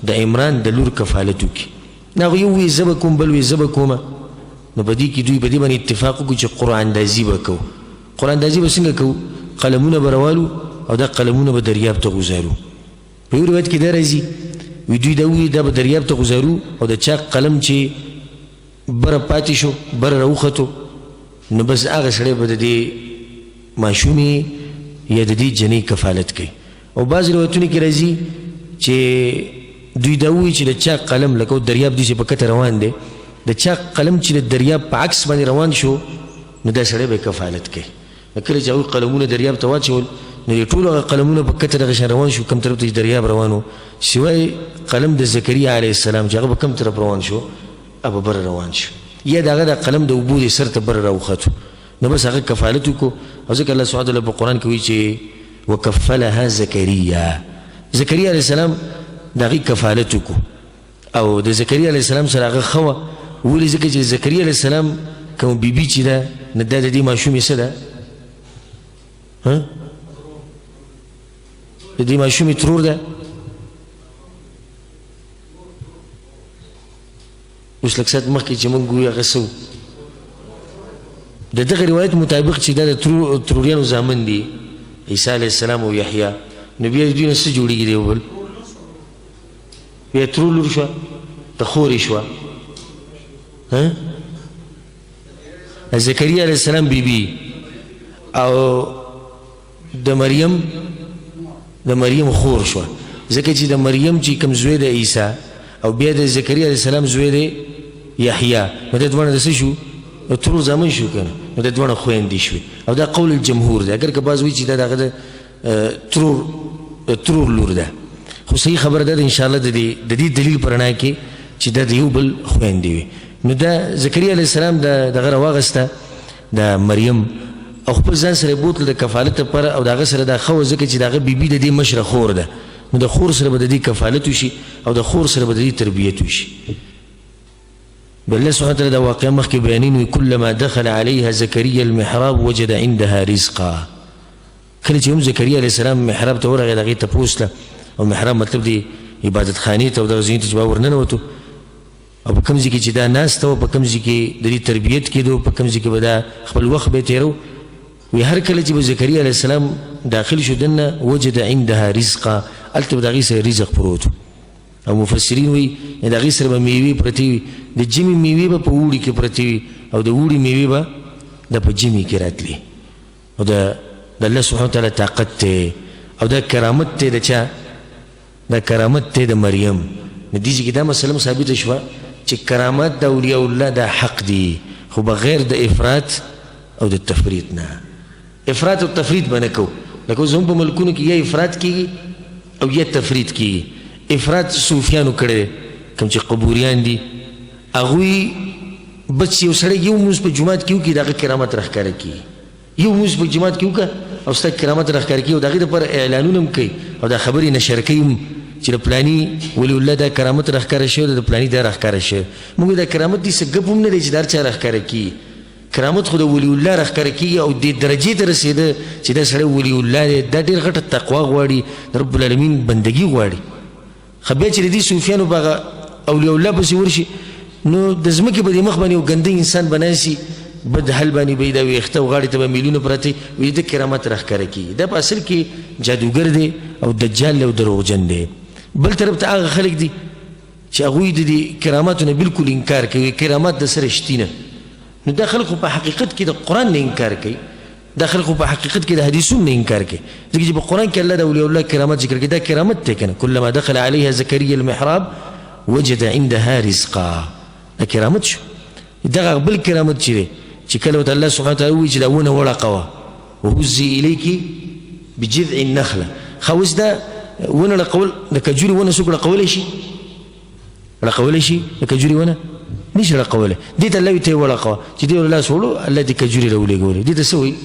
د عمران د لور کفالت وکړي. نو یو وی زه به کوم، بل وی زه به کومه. نو په دې کې دوی په دې باندې اتفاق وکړو چې قرآندازي به کوو. قرآندازي به څنګه کوو؟ قلمونه به راوالو او دا قلمونه به دریاب ته غوځارو. په یو روایت کې دا راځي وی دوی دا وی دا به دریاب ته غوځارو او د چا قلم چې بره پاتې شو، بره راوختو، نو بس هغه سړی به د دې ماشومې یا د دې جنۍ کفالت کوي. او بعض روایتونو کې راځي چې دوی دا وایي چې د چا قلم لکه دریاب داسې په کته روان دی، د چا قلم چې د دریاب په عکس باندې روان شو نو دا سړی به کفالت کوي. کله چې هغوی قلمونه دریاب ته واچول نو د ټولو هغه قلمونه په کته دغه شان روان شو کوم طرف ته چې دریاب روان و، سوای قلم د زکریا علیه السلام چې هغه به کوم طرف روان شو، هغه بره روان شو، یا د هغه د قلم د اوبو د سر ته بره راوختو. نو بس هغه کفالت وکړو. او ځکه الله سبحانه وتعالی په قرآن کې وایي چې وکفلها زکریا، زکریا علیه السلام د هغې کفالت وکړو او د زکریا علیه السلام سره هغه ښه وه. ولې؟ ځکه چې زکریا علیه السلام کوم بیبي چې ده نو دا د دې ماشومې څه ده؟ د دې ماشومې ترور ده. اوس لږ ساعت مخکې چې موږ ګویا هغه څه د دغه روایت مطابق چې دا د تروریانو زامن دي عیسی علیه السلام او یحیی نو بیا دوی نه څه جوړېږي دی یو بل بیا ترور لور شوه د خورې شوه زکریا علیه السلام بیبي او د مریم خور شوه ځکه چې د مریم چې کوم زوی د عیسی او بیا د زکریا علیه السلام زوی د یحیی نو د دواړه د څه شو ترور زامن شو که نه نو د دواړه خویندې شوې او دا قول الجمهور دی اگر که بعض وایي چې دا د هغه د ترور لور ده خو صحیح خبره ده انشاءالله د دې دلیل په رڼا کې چې دا د یو بل خویندې وي نو دا زکریا علیه السلام دغه راواغسته د مریم او خپل ځان سره یې بوتل د کفالت لپاره او د هغه سره دا ښه وه ځکه چې د هغه بیبي د دې مشره خور ده نو د خور سره به د دې کفالت وشي او د خور سره به د دې تربیت وشي بالله سبحانه وتعالى دا واقع مخکې بیانین كلما دخل عليها زكريا المحراب وجد عندها رزقا کله چې هم زکریا علیه السلام محراب ته ورغی د هغې تپوس له او محراب مطلب دی عبادت خانې ته او دغه ځایونو ته چې به ورننوتو او په کوم ځای کې چې دا ناسته وه په کوم ځای کې د دې تربیت کېدو په کوم ځای کې به دا خپل وخت به یې تېرو وی هر کله چې به زکریا علیه السلام داخل شو دننه وجد عندها رزقا هلته به د هغې سره رزق پروت او مفسرین وی د هغې سره به میوې پرتې وي د جمې میوې به په اوړي کې پرتې وي او د اوړي میوې به د په جمې کې راتلي او د الله سبحانه وتعالی طاقت دی او دا کرامت دی د چا دا کرامت دی د مریم نو دې کې دا مسله ثابته شوه چې کرامات د اولیاء الله دا حق دی خو بغیر د افراط او د تفریط نه افراط او تفریط به نه کوو لکه اوس هم په ملکونو کې یا افراط کېږي او یا تفریط کېږي افراط صوفیانو کړی کوم چې قبوریان دي هغوی بس یو سړی یو مونځ په جومات کې وکړي د هغه کرامت راښکاره کېږي یو مونځ په جومات کې وکړه او ستا کرامت راښکاره کېږي او د هغې دپاره اعلانونه هم کوي او دا خبرې نشر کوي هم چې د پلاني ولی الله دا کرامت راښکاره شوی د پلاني دا راښکاره شوی موږ دا کرامت دې څه ګپ هم نه دی چې دا هر چا راښکاره کېږي کرامت خو د ولی الله راښکاره کېږي او دې درجې ته رسېده چې دا سړی ولی الله دی دا ډېر غټه تقوا غواړي د رب العالمین بندګي غواړي خو بیا چې د دې صوفیانو په هغه اولیاء الله پسې ورشي نو د ځمکې په دې مخ باندې یو ګنده انسان به ناستي بد حل باندې به یې دا ویښته او غاړې ته به میلونه پراته وي د کرامت راښکاره کېږي دا په اصل کې جادوګر دی او دجال دی او دروغجن دی بل طرف ته هغه خلک دي چې هغوی د دې کراماتو نه بلکل انکار کوي کرامات د سره شتي نه نو دا خلک خو په حقیقت کې د قرآن نه انکار کوي دا خلک خو په حقیقت کې د حدیثونو نه انکار کوي ځکه چې په قرآن کې الله د اولیاء الله کرامات ذکر کوي دا کرامت دی که نه کلما دخل علیها زکریا المحراب وجد عندها رزقا دا کرامت شو دغه بل کرامت چې دی چې کله ورته الله سبحانه وتعالی ووایي چې دا ونه وړقوه وهزي الیکي بجذع النخله ښه اوس دا ونه رقول د کجوري ونه څوک رقولی شي رقولی شي د کجوري ونه نشي رقولی دې ته الله وي ته یې ورقوه چې دې ور لاس وړو الله دې کجوري راولېږولې دې ته څه وایي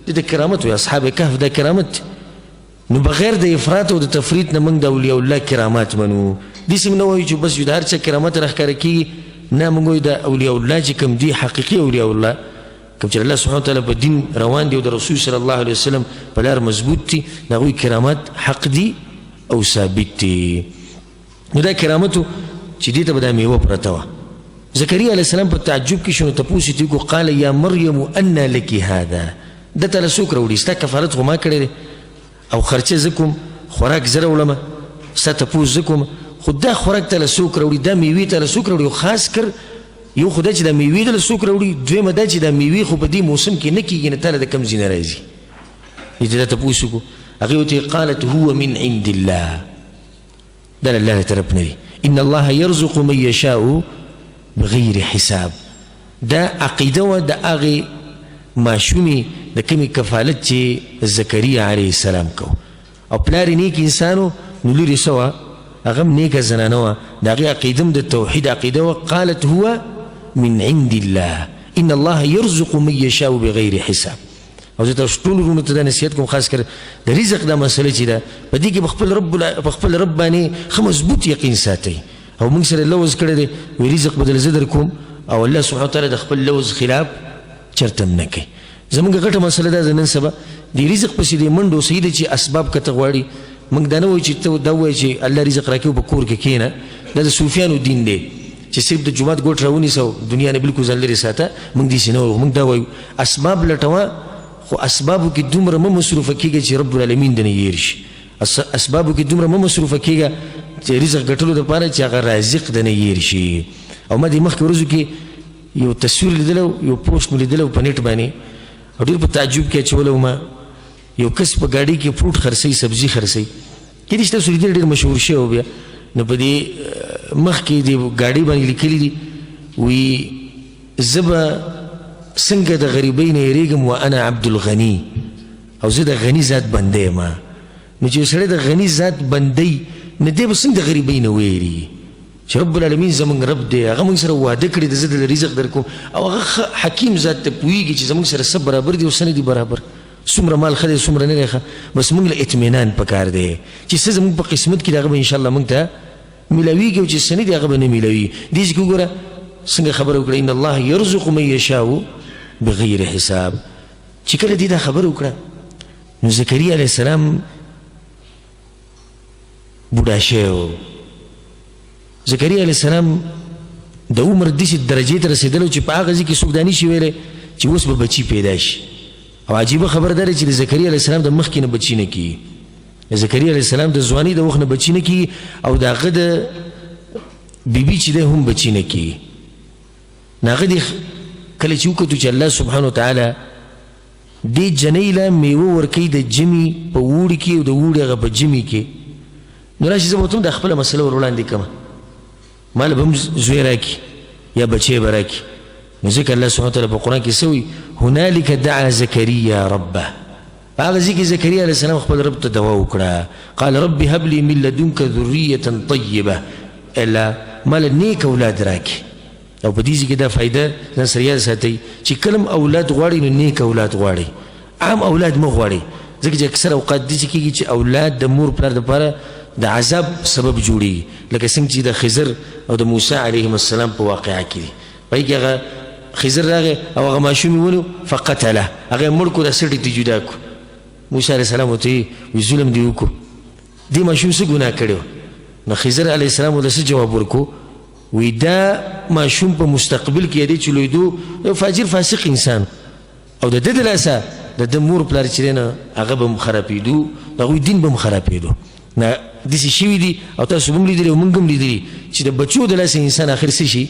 دې ته کرامت وایي اصحاب کهف دا کرامت نو بغیر د افراط او د تفریط نه موږ د اولیاء الله کرامات منو داسې نه وایو چې بس د هر چا کرامت راښکاره کېږي نه موږ وایو د اولیاء الله چې کوم دي حقیقي اولیاء الله کوم چې الله سبحانه وتعالی په دین روان دي او د رسول صلی الله علیه وسلم په لار مضبوط دي د هغوی کرامات حق دي او ثابت دي نو دا کرامتو چې دې ته به دا میوه پرته وه زکریا علیه السلام په تعجب کې شنو تپوس یې وکړو قال یا مریم انا لک هذا ده ته له څوک راوړي ستا کفالت خو ما کړی دی او خرچه زه کوم خوراک زه راوړمه ستا تپوس زه کوم خو دا خوراک ته له څوک راوړي دا میوې ته له څوک راوړي خاص کر یو خو دا چې دا میوې ته له څوک راوړي دویمه دا چې دا میوې خو په دې موسم کې نه کېږي نه تا له د کوم ځای نه راځي دې ته دا تپوس وکړو هغې ورته قالت هو من عند الله دا له الله له طرف نه دي ان الله يرزق من يشاء بغیر حساب دا عقیده وه د هغې ماشومې د کومې کفالت چې زکریا علیه السلام کو او پلار یې نیک انسان نو لور یې څه وه هغه هم نیکه زنانه وه د هغې عقیده هم د توحید عقیده وه قالت هو من عند الله ان الله يرزق من يشاء بغیر حساب او زه تاسو ټولو وروڼو ته دا نصیحت کوم خاص کر د رزق دا مسله چې ده په دې کې په خپل رب باندې ښه مضبوط یقین ساتئ او موږ سره لوز کړی دی وی رزق به دله زه در کوم او الله سبحانه وتعالی د خپل لوز خلاف چرته هم نه کوي زموږ غټه مسله ده نن سبا د رزق پسې د منډو صحیح دی چې اسباب که ته غواړي موږ دا نه وایو چې ته دا ووایې چې الله رزق راکوي په کور کې کښېنه دا د صوفیانو دین دی چې صرف د جومات ګوټ راونیسه دنیا نه بالکل ځان لرې ساته موږ داسې نه وایو موږ دا وایو اسباب لټوه خو اسبابو کې دومره مه مصروفه کېږه چې رب العالمین د نه هېر شي اسبابو کې دومره مه مصروفه کېږه چې رزق ګټلو دپاره چې هغه رازق د نه هېر شي او ما د مخکې ورځو کې یو تصویر لیدلی یو پوسټ مې لیدلی په نیټ باندې او ډېر په تعجب کې اچولی وم یو کس په ګاډۍ کې فروټ خرڅوي سبزي خرڅوي کېدای شي تاسو لیدلی ډېر مشهور شوی و بیا نو په دې مخکې د ګاډۍ باندې لیکلي دي وی زه به څنګه د غریبۍ نه یېرېږم وانا عبد الغني او زه د غني ذات بنده یم نو چې یو سړی د غني ذات بندی نه دی به څنګه د غریبۍ نه ویېرېږي چې رب العالمین زموږ رب دی هغه موږ سره واده کړي د زه د رزق در کوم او هغه حکیم ذات ته پوهېږي چې زموږ سره څه برابر دي او څه نه دي برابر څومره مال ښه دی څومره نه دی ښه بس موږ له اطمینان پکار دی چې څه زموږ په قسمت کې د هغه به انشاءالله موږ ته میلاویږي او چې څه نه دي هغه به نه میلاوي دې کې وګوره څنګه خبره وکړه ان الله یرزق من یشاء بغیر حساب چې کله دې دا خبره وکړه نو زکریا علیه السلام بوډا شوی و زکریا علیه السلام د عمر داسې درجې ته رسېدلی چې په هغه ځای کې څوک دا نشي ویلی چې اوس به بچي پیدا شي او عجیبه خبره دا ده چې د زکریا علیه السلام د مخکې نه بچي نه کېږي د زکریا علیه السلام د ځوانۍ د وخت نه بچي نه کېږي او د هغه د بیبي چې دی هم بچي نه کېږي نو هغه دې کله چې وکتو چې الله سبحانه وتعالی دې جنۍ له میوه ورکوي د جمي په اوړي کې او د اوړي هغه په جمي کې نو راشي زه به ورته هم دا خپله مسله ور وړاندې کړمه ما له به هم زوی راکړي یا بچی به راکړي نو ځکه الله سبحانه وتعالی په قرآن کې څه وایي هنالک دعا زکریا ربه په هغه ځای کې زکریا علیه السلام خپل رب ته دعا وکړه قال رب هب لي من لدنک ذریة طیبه الله ما له نیک اولاد راکړي او په دې ځای کې دا فایده ځان سره یاد ساتئ چې کله هم اولاد غواړئ نو نیک اولاد غواړئ عام اولاد مه غواړئ ځکه چې اکثر اوقات داسې کېږي چې اولاد د مور پلار دپاره د عذاب سبب جوړېږي لکه څنګه چې د خضر او د موسی علیهم السلام په واقعه کې دي پای کې هغه خضر راغی او هغه ماشوم یې ونیو فقتله هغه یې مړ کړو دا سټې ته جدا کړو موسی علیه السلام ورته وایي ظلم دې وکړو دې ماشوم څه ګناه کړی و نو خضر علیه السلام ورته څه جواب ورکړو وی دا ماشوم په مستقبل کې دی چې لویدو یو فاجر فاسق انسان او د ده د لاسه د ده مور پلار چې دی نه هغه به هم خرابېدو د هغوی دین به هم خرابېدو نه داسې شوي دي او تاسو به هم لیدلي او موږ هم لیدلي چې د بچو د لاسه انسان آخر څه شي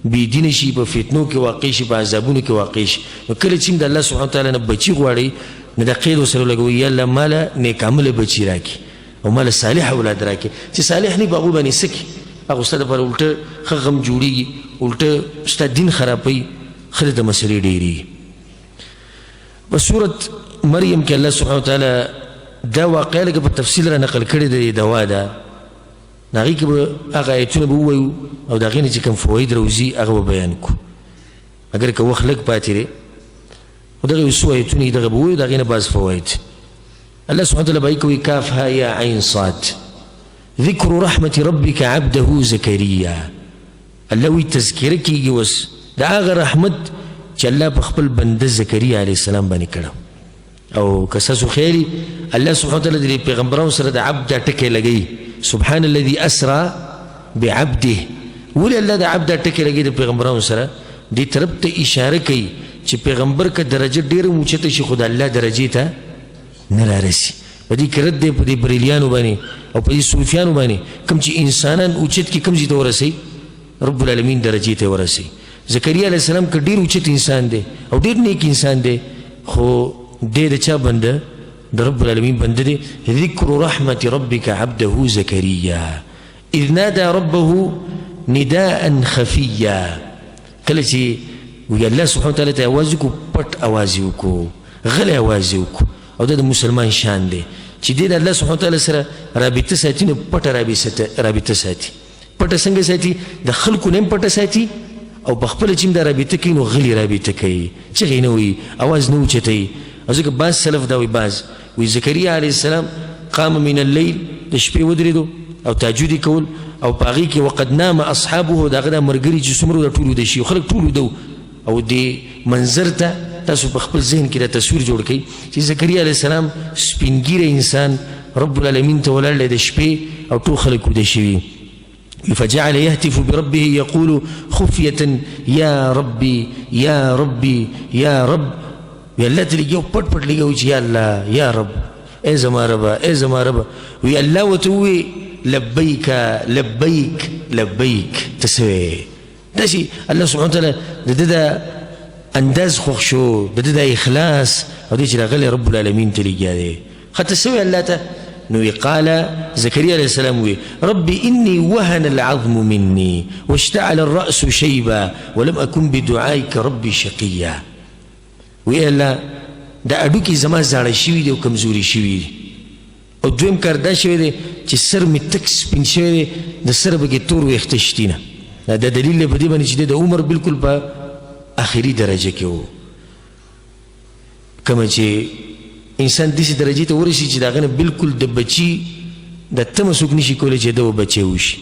بېدینه شي په فتنو کې واقع شي په عذابونو کې واقع شي نو کله چې هم د الله سبحانه وتعالی نه بچي غواړئ نو دا قید ورسره لګوئ یا الله ما له نیک عمله بچي راکړي او ما له صالح اولاد راکړي چې صالح نه وي په هغوی باندې څه کړي هغه ستا دپاره الټه ښه غم جوړېږي الټه ستا دین خرابوي ښه د مسلې ډېرېږي په صورت مریم کې الله سبحانه وتعالی دا واقعه لکه په تفصیل را نقل کړې د دوا ده نو هغې کې به هغه ایتونه به ووایو او د هغې نه چې کوم فواید راوځي هغه به بیان کړو اگر که وخت لږ پاتې دی خو دغه یو څو ایتونه دغه به ووایو د هغې نه بعض فواید الله سبحانه وتعالی به کوي کافها یا عین صاد ذکر رحمت ربک عبده زکریا الله وی تذکره کېږي اوس د هغه رحمت چې الله په خپل بنده زکریا علیه السلام باندې کړه او که ستاسو خیال الله سبحانه وتعالی د پیغمبرانو سره د عبد دا ټکی لګوي سبحان الذي اسرى بعبده ولې الله د عبد دا ټکی لګوي د پیغمبرانو سره دې طرف ته اشاره کوي چې پیغمبر که درجه ډېره اوچته شي خو د الله درجې ته نه رارسي په دې کې رد دی په دې بریلیانو باندې او په دې صوفیانو باندې کوم چې انسانان اوچت کې کوم ځای ته ورسوي رب العالمین درجې ته ورسوي زکریا علیه السلام که ډېر اوچت انسان دی او ډېر نیک انسان دی خو دی د چا بنده د رب العالمین بنده دی ذکر رحمت ربک عبده زکریا اذ نادى ربه نداء خفیا کله چې وی الله سبحانه وتعالی ته اواز وکړو پټ اواز یې وکړو غلی اواز یې وکړو او دا د مسلمان شان دی چې دی د الله سبحانه وتعالی سره رابطه ساتي نو پټه رابطه ساتي پټه څنګه ساتي د خلکو نه هم پټه ساتي او په خپله چې هم دا رابطه کوي نو غلي رابطه کوي چغې نه وي اواز نه اوچتوي او ځکه بعض سلف دا وي بعض وی زکریا علیه السلام قام من اللیل د شپې ودرېدو او تهجد یې کول او په هغې کې وقد نام اصحابه د هغه دا ملګري چې څومره دا ټول ویده شي خلک ټول ویده او دې منظر ته تاسو په خپل ذهن کې دا تصویر جوړ کړئ چې زکریا علیه السلام سپین ږیری انسان رب العالمین ته ولاړ دی د شپې او ټول خلک ویده شوي فجعل يهتف بربه يقول خفية يا ربي يا ربي يا رب. وی اللہ تلی گیو پٹ پٹ لگیو چی یا اللہ یا رب اے زما ربا اے زما ربا. وی اللہ وتوی لبیک لبیک لبیک تسوی داشی اللہ سبحانه وتعالی دا انداز خوخ شو دا اخلاص او دی چی راغل رب العالمین تلی گیا دے خط تسوی اللہ تا. نوی قال زكريا عليه السلام وی ربي إني وهن العظم مني واشتعل الرأس شيبا ولم أكن بدعائك ربي شقيا. وی اللہ دا اڈوکی زما زاڑا شوی دے و کمزوری شوی دے او دویم کار دا شوی دے چی سر می تک سپین شوی دے دا سر بکی تور و اختشتینا دا دلیل لے بدی بانی چی دے دا عمر بالکل پا آخری درجہ کے ہو کما چی انسان دیسی درجی تا ورسی چی دا غنی بالکل دا بچی دا تم سکنیشی کولی چی دا و بچے ہوشی.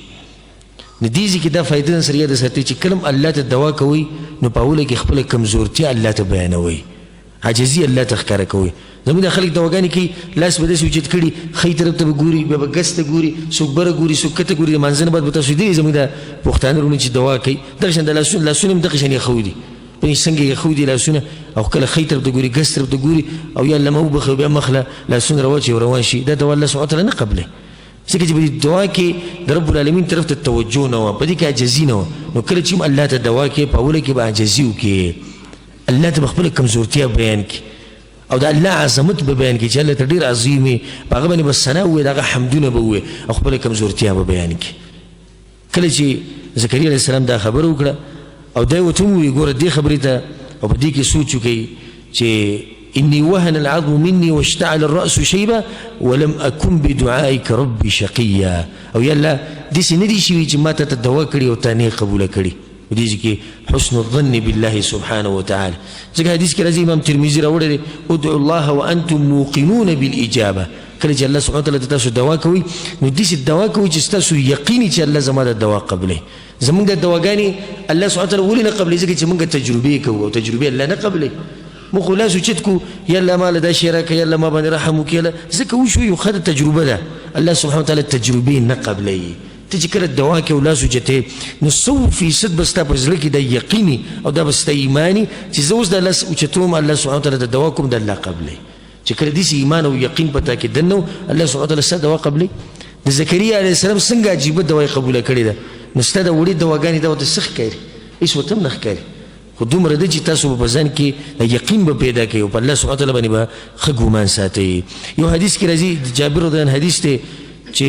ندیزی که دا فایده سر یاد ساتی چی کلم اللہ تا دوا کوئی نو پاوله که خپل کمزورتی اللہ تا بیانوی عجزی اللہ تا خکار کوئی. زمین دا خلق دواگانی که لاس بدسی وچت کردی خی طرف تا بگوری بابا گست گوری سوک بر گوری سوک کت گوری منزن باد بتا سوی زمین دا پختانه رونی چی دوا کئی درشن دا لاسونم دقشن یخودی بنی سنگ یخودی لاسونه او کل خی طرف تا گوری گست طرف تا گوری او یا لما بخ بیا مخلا لاسون رواچی و روانشی دا دوا اللہ سبحانه وتعالی نقبله. سکه چې په دعا کې د رب العالمین طرف ته توجه نه و په دې کې عاجزي نه و نو کله چې الله ته دعا کې په اوله کې به عاجزي وکړي الله ته خپل کمزورتیا بیان کړي او د الله عظمت به بیان کړي چې الله ته ډېر عظیم وي په هغه باندې به ثنا ووایي د هغه حمدونه به ووایي او خپل کمزورتیا به بیان کړي. کله چې زکریا علیه السلام دا خبره وکړه او دی ورته ووایي ګوره دې خبرې ته او په دې کې سوچ وکړي چې إني وهن العظم مني واشتعل الرأس شيبا ولم أكن بدعائك ربي شقيا. او يلا ديسي ندي شوي چې ما ته دوا کړي او تا نه قبول کړي ودیږي کې حسن الظن بالله سبحانه وتعالى. ځکه حدیث کې راځي امام ترمذی راوړی دی ادعوا الله وانتم موقنون بالاجابه. کله چې الله سبحانه وتعالى تاسو دوا کوي نو ديسي دوا کوي چې تاسو یقیني چې الله زما د دوا قبلې زمونږ د دواګانی الله سبحانه وتعالى ولې نه قبلې ځکه چې مونږ تجربه کوو او تجربه الله نه قبلې مخو لا سوچت کو يلا ما لدا شراك يلا ما بني رحمك يلا زكا وشو يخد التجربه ده الله سبحانه وتعالى التجربه نقب لي تجي كره دواك ولا سوجته نصو في صد بس تبرزلك ده يقيني او ده بس ايماني تزوز ده لس وچتوم الله سبحانه وتعالى ده دواكم ده الله قبلي چکر ديس ايمان او يقين پتا کې دنو الله سبحانه وتعالى سد دوا قبلي ده زكريا عليه السلام څنګه عجيب دوا قبول کړی ده نستد وړي دواګانی دا وته سخ کړي ایس وتم نخ کړي خو دومره دی چې تاسو په ځان کې یقین به پیدا کړئ او په الله سبحانه وتعالی باندې به ښه ګمان ساتئ. یو حدیث کې راځي جابر رضی الله عنه حدیث دی چې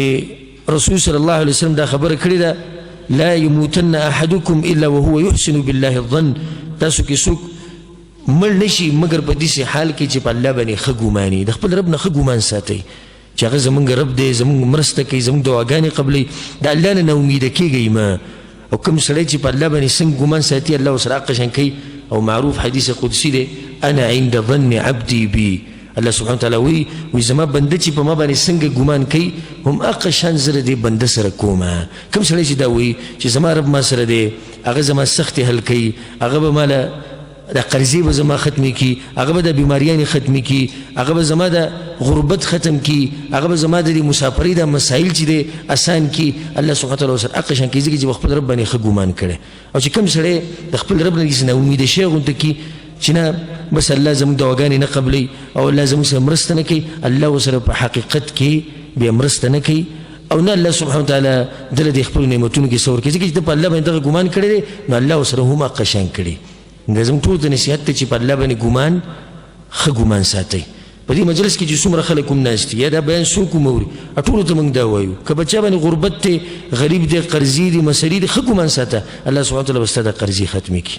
رسول صلی الله علیه وسلم دا خبره کړې ده لا يموتن احدكم الا وهو يحسن بالله الظن. تاسو کې څوک مړ نشي مګر په داسې حال کې چې په الله باندې ښه ګماني د خپل رب نه ښه ګمان ساتئ چې هغه زمونږ رب دی زمونږ مرسته کوي زمونږ دعاګانې قبلوي د الله نه ناامیده کېږئ مه. او کوم سړی چې په الله باندې څنګه ګمان ساتي الله ورسره هغه شان کوي او معروف حدیث قدسي دی انا عند ظن عبدي بي. الله سبحانه وتعالی وی زما بنده چې په ما باندې څنګه ګمان کوي هم هغه شان زه د بنده سره کومه. کوم سړی چې دا وایي چې زما رب ما سره دی هغه زما سختې حل کوي هغه به ماله د قرضې به زما ختمي کي هغه به د بیماریانې ختمي کي هغه به زما د غربت ختم کي هغه به زما د مسافرۍ د مسایل چې دی اسان کي الله سبحانه وتعالی سره هغه شان کوي ځکه چې خپل رب باندې ښه ګمان کړی او چې کوم سړی د خپل رب نه داسې ناامیده شي غونته کي چې نه بس الله زموږ دعاګانې نه قبلوي او الله زموږ سره مرسته نه کوي الله ورسره په حقیقت کې بیا مرسته نه کوي او نه الله سبحانه وتعالی دله د خپلو نعمتونو کې صبر کوي ځکه چې د په الله باندې دغه ګمان کړی دی نو الله ورسره هم هغه شان کړي. زموږ ټولو ته نصیحت دی چې په الله باندې ګمان ښه ګمان ساتئ. په دې مجلس کې چې څومره خلک هم ناست دي یا دا بیان څوک هم اوري ټولو ته موږ دا وایو که بچا باندې غربت دی غریب دی قرضي دی مسلې دی ښه ګمان ساته الله سبحانه وتعالی به ستا د قرضې ختمې کړي.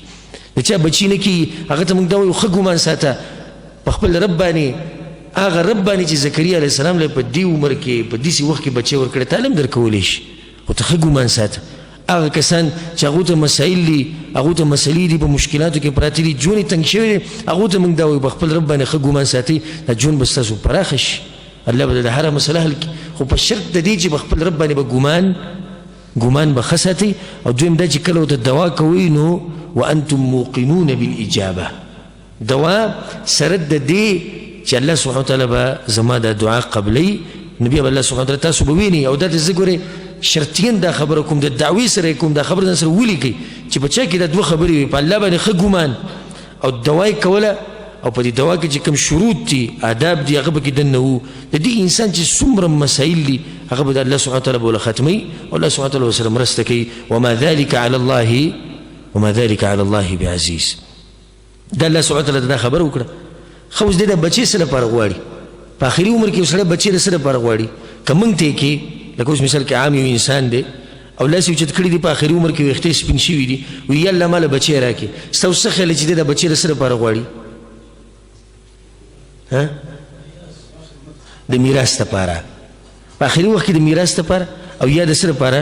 د چا بچي نه کي هغه ته موږ دا وایو ښه ګمان ساته په خپل رب باندې هغه رب باندې چې زکریا علیه السلام له په دې عمر کې په داسې وخت کې بچی ورکړی تعلیم درکولی شي خو ته ښه ګمان ساته. هغه کسان چې هغو ته مسایل دي هغو ته مسلې دي په مشکلاتو کې پراته دي ژوند یې تنګ شوی دی هغو ته موږ دا وایو په خپل رب باندې ښه ګمان ساتئ دا ژوند به ستاسو پراخه شي الله به د هره مسله حل کړي خو په شرط د دې چې په خپل رب باندې به ګمان به ښه ساتئ او دویم دا چې کله ورته دوا کوئ نو وانتم موقنون بالاجابه دوا سره د دې چې الله سبحانه وتعالی به زما د دعا قبلوي نو بیا به الله سبحانه وتعالی تاسو به وینئ او دا ته زه ګورئ شرطین دا خبره کوم د دعوی سره کوم دا خبره سره ولیکي چې په چا کې دا دوه خبرې وي په الله باندې ښه ګمان او دوای کوله او په دې دوا کې چې کوم شروط دي آداب دي هغه به کې دننه وو د دې انسان چې څومره مسایل دي هغه به د الله سبحانه وتعالی به ختموي او الله سبحانه وتعالی ورسره مرسته کوي وما ذلك على الله بعزیز دا الله سبحانه وتعالی دا خبره وکړه خو اوس دې د بچي سره لپاره غواړي په آخري عمر کې سره بچي سره لپاره غواړي که موږ ته کې لکه اوس مثال کې عام یو انسان دی او لاس یې اوچت کړي دي په آخري عمر کې ویښتې سپین شوي دي وایي یا الله ماله بچی راکړي ستا اوس څه خیال چې دی د بچي سره لپاره غواړي د میراث لپاره په آخري وخت کې د میراث لپاره او یا د څه لپاره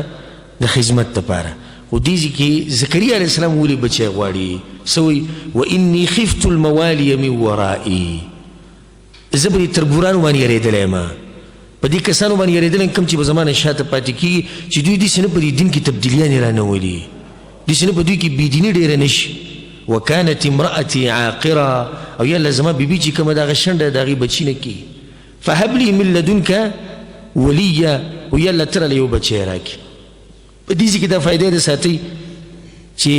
د خدمت لپاره خو دې کې زکریا علیه السلام ولې بچی غواړي څه وایي واني خفت الموالي من ورائي زه به دې تربورانو باندې یېرېدلی یم په دې کسانو باندې یېرېدلی کوم چې به زما نه شاته پاتې کېږي چې دوی داسې نه په دې دین کې تبدیلیانې رانولي داسې نه په دوی کې بېدیني ډېره نه شي وکانت امرأتي عاقره او یا الله زما بیبي چې کومه د هغه شنډه د هغې بچي نه کېږي فهب لي من لدنک ولیا او یا الله ته راله یو بچی راکړي په دې کې دا فایده ده ساتئ چې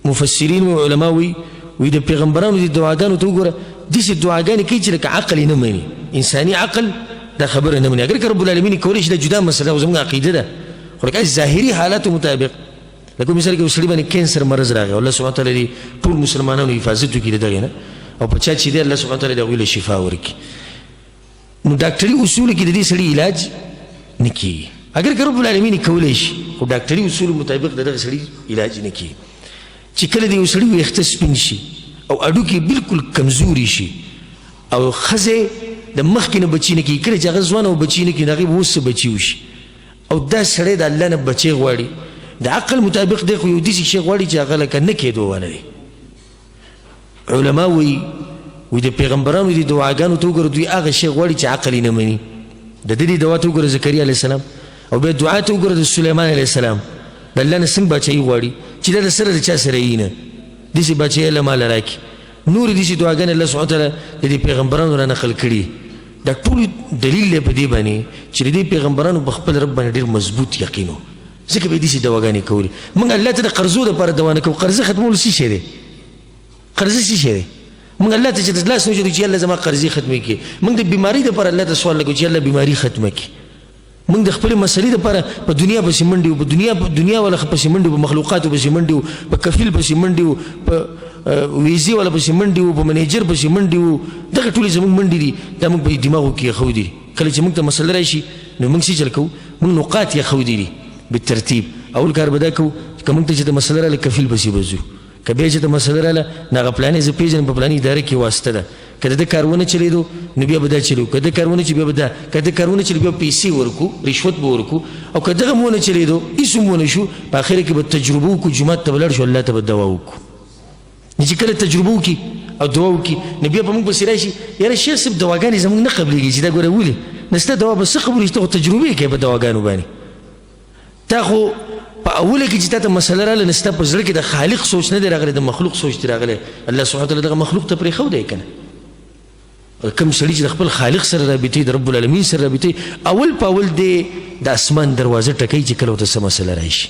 مفسرین و علما وایي د پیغمبرانو دې دعاګانو ته وګوره داسې دعاګانې کوي چې لکه عقل یې نه مني انساني عقل دا خبره نه مني اگر که رب العالمین کولی شي دا جدا مسله او زموږ عقیده ده خو لکه ظاهري حالاتو مطابق لکه مثال کې یو سړي باندې کینسر مرض راغی الله سبحانه وتعالی دې ټول مسلمانانو حفاظت وکړي د دغې نه او په چا چې دی الله سبحانه وتعالی د هغوی له شفا ورکړي نو ډاکټري اصولو کې د دې سړي علاج نه کېږي اگر که رب العالمین کولی شي خو ډاکټري اصولو مطابق د دغه سړي علاج نه کېږي چې کله د یو سړي ویښته سپین شي او اډوکې بالکل کمزوري شي او ښځې د مخکې نه بچي نه کېږي کله چې هغه ځوانه او بچي نه کېږي د هغې به اوس څه بچي وشي او دا سړی د الله نه بچی غواړي د عقل مطابق دی خو یو داسې شی غواړي چې هغه لکه نه کېدو ونه دی علما وایي د پیغمبرانو دې دعاګانو ته وګوره دوی هغه شی غواړي چې عقل یې نه مني د ده دې دعا ته وګوره زکریا علیه السلام او بیا دعا ته وګوره د سلیمان علیه السلام د الله نه څنګه بچایي غواړي چې دا د سره د چا سره یي نه داسې بچی الله ماله راکړي نورې داسې دعاګانې الله سبحانه وتعالی د دې پیغمبرانو را نقل کړي دا ټول دلیل دی په دې باندې چې د دې پیغمبرانو په خپل رب باندې ډېر مضبوط یقین و ځکه به یې داسې دواګانې کولې موږ الله ته د قرضو دپاره دوا نه کوو قرضه ختمول څه شی دی قرضه څه شی دی موږ الله ته چې د لاس نه وچتو چې الله زما قرضې ختمې کړي موږ د بیمارۍ دپاره الله ته سوال لګو چې الله بیماري ختمه کړي موږ د خپلې مسلې دپاره په دنیا پسې منډې وو په دنیا والا پسې منډې وو په مخلوقاتو پسې منډې وو په کفیل پسې منډې وو په ویزې والا پسې منډې وو په منیجر پسې منډې وو دغه ټولې زموږ منډې دي دا موږ په دماغو کې ایښودي کله چې موږ ته مسله راشي نو موږ څه چل کوو موږ نقاط ایښودي دي بالترتیب اول کار به دا کوو که موږ ته چې د مسله راله کفیل پسې به ځو که بیا چې د مسله راله نو هغه پلانې زه پېژنم په پلانې اداره کې واسطه ده که د ده کار ونه چلېدو نو بیا به دا چلو که د کار ونه چې بیا به دا که د کار ونه چلې بیا پیسې ورکو رشوت به ورکو او که دغه م ونه چلېدو هېڅ هم ونه شو په اخره کې به تجربه وکړو جومات ته به لاړ شو الله ته به دوا وکړو چې کله تجربه وکړي او دوا وکړي نو بیا به موږ پسې راشي یاره شیخ صاحب دواګانې زموږ نه قبلېږي چې دا ګوره ولې نو ستا دوا به څه قبلېږي ته خو تجربې کوې په دواګانو باندې تا خو په اوله کې چې تا ته مسله راغله نو ستا په زړه کې د خالق سوچ نه دی راغلی د مخلوق سوچ دی راغلی الله سبحانه وتعالی دغه مخلوق ته پرېښودی که نه کم سړي چې د خپل خالق سره رابطې د رب العالمین سره رابطې اول په اول دی د اسمان دروازه ټکوي چې کله ورته څه مسله راشي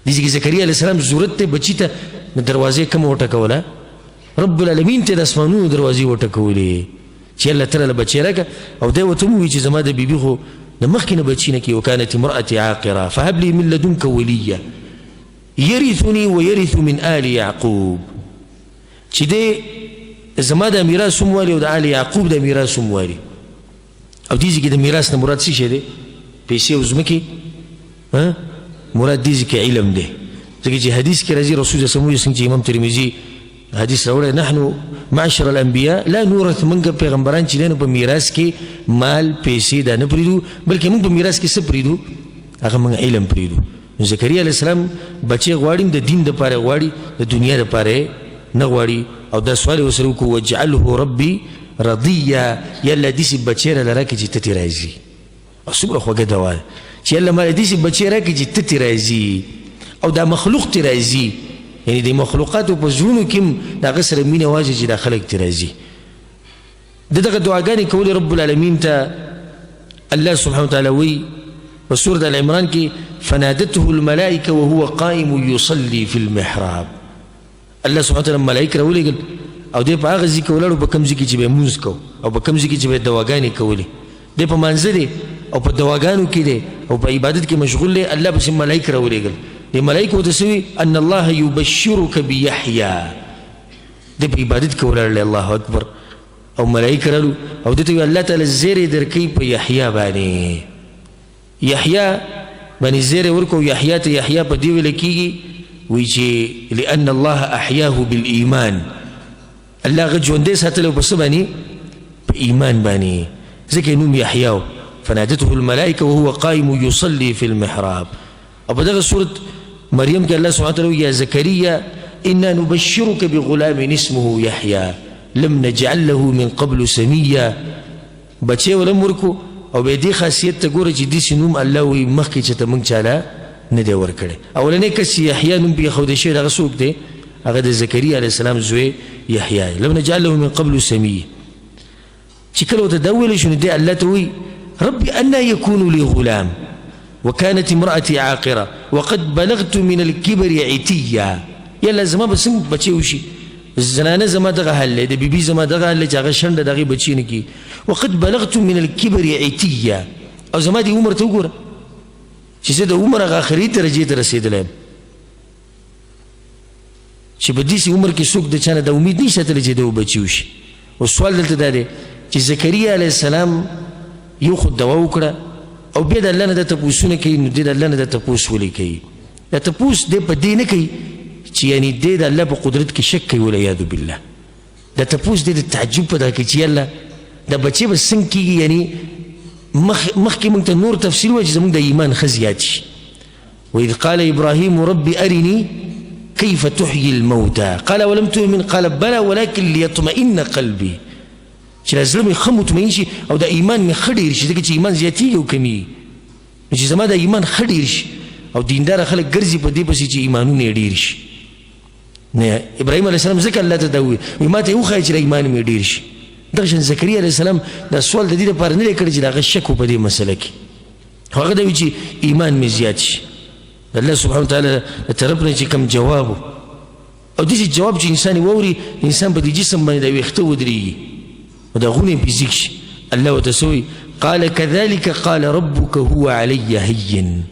دې کې زکریا علیه السلام ضرورت دی بچي ته دروازې کومه وټکوله رب العالمین ته د اسمانونو دروازې وټکولې چې الله تعالی له بچی راکړه او دی ورته ووایي چې زما د بیبي خو د مخکې نه بچي نه کېږي وکانت امرأتي عاقره فهب لي من لدنک ولیا یرثني ویرث من آل یعقوب چې دی زما د میراث هم والي او د آل یعقوب د میراث هم والي او دې ځای کې د میراث نه مراد څه شی دی پیسې او ځمکې مراد دې ځای کې علم دی ځکه چې حدیث کې راځي رسول الله صلی الله علیه وسلم چې امام ترمذي حدیث راوړی نحن معشر الانبیاء لا نورث موږ پیغمبران چې دی نو په میراث کې مال پیسې دا نه پرېږدو بلکې موږ په میراث کې څه پرېږدو هغه موږ علم پرېږدو نو زکریا علیه السلام بچی غواړي د دین دپاره غواړي د دنیا دپاره نه غواړي او دا سوال یې ورسره وکړو واجعله ربي رضیا یا الله داسې بچی راله راکړي چې ته ترې راځي او څومره خوږه دوا ده چې الله ماله داسې بچی راکړي چې ته ترې راځي او دا مخلوق ترې راځي یعنی د مخلوقاتو په زړونو کې هم د هغه سره مینه واچوي چې دا خلک ترې راځي د دغه دعاګانې کولې رب العالمین ته الله سبحانه وتعالی وایي په سورة العمران کې فنادته الملائکه وهو قائم يصلي في المحراب. الله سبحانه وتعالی ملائکه راولېږل او دی په هغه ځای کې ولاړ په کوم ځای کې چې به مونځ کو او په کوم ځای کې چې به دواګانې کولې. دی په مانځه دی او په دواګانو کې دی او په عبادت کې مشغول دی. الله پسې ملائکه راولېږل. دی ملائکه ورته سوي ان الله يبشرك بيحيى. دی په عبادت کې ولاړ دی. الله اکبر. او ملائکه رالو او دې ته وی الله تعالی زیری درکوي په یحیی باندې. یحیی باندې زیری ورکو. یحیی ته یحیی په دې ویل کېږي وی چې لأن الله احیاه بالایمان. الله هغه ژوندی ساتلی په څه باندې؟ په ایمان باندې. ځکه یې نوم یحیی و. فنادته الملائکه وهو قائم يصلي في المحراب. او په دغه سورة مریم کې الله سبحانه وتعالی یا زکریا انا نبشرك بغلام اسمه یحیی لم نجعل له من قبل سمیا. بچې ولم ورکو او به دې خاصیت ته ګوره چې داسې نوم الله وایي مخکې چې ته موږ چاله نه دی ورکړی. اولنی کس یحیی نوم پې ایښودی شوی هغه څوک دی؟ هغه د زکریا علیه السلام زوی یحیی. لم نجعل له من قبل سمیا. چې کله ورته دا وویلی شو نو دی الله ته وایي رب انا یکون لی غلام وكانت امرأتي عاقرة وقد بلغت من الكبر عتيا. یالله زما به څنګه بچی وشي؟ زنانه زما دغه حال دی، د بیبي زما دغه حال دی چې هغه شنډه د هغې بچي نه کي. وقد بلغت من الكبر عتيا. او زما دې عمر ته وګوره چې زه د عمر هغه آخري درجې ته رسېدلی یم چې په داسې عمر کې څوک د چا نه د امید نه ساتلی چې د بچي وشي. او سوال دلته دا دی چې زکریا علیه السلام یو خو دوا وکړه او بیا د الله نه دا تپوسونه کوي. نو دی د الله نه دا تپوس ولې کوي؟ دا تپوس دی په دې نه کوي چې یعنی دی د الله په قدرت کې شک کوي والعیاذ بالله. دا تپوس دی د تعجب په دا کوي چې یالله دا بچې به څنګه کېږي. یعنی مخکې موږ ته نور تفصیل وایي چې زموږ د ایمان ښه زیات شي. وإذ قال إبراهيم رب أرني كيف تحيي الموتى قال ولم تؤمن قال بلى ولكن ليطمئن قلبي. چې زړه مې ښه مطمئن شي او د ایمان مې ښه ډېر شي. ځکه چې ایمان زیاتېږي او کمیږي. نو چې زما د ایمان ښه ډېر شي او دینداره خلک ګرځي په دې پسې چې ایمانونه یې ډېر شي. نه ابراهیم علیه السلام ځکه الله ته دا وویل وایي ما ته یې وښایه چې د ایمان مې ډېر شي. دغه شان زکریا علیه السلام دا سوال د دې لپاره نه دی کړی چې د هغه شک په دې مسله کې. هغه دا وایي چې ایمان مې زیات شي. د الله سبحانه وتعالی د طرف نه چې کوم جواب او داسې جواب چې انسان یې واوري انسان په دې جسم باندې د ویښته ودرېږي و دا غونې پې ځیږ شي. الله ورته څه وایي قال كذلك قال ربك هو علي هين.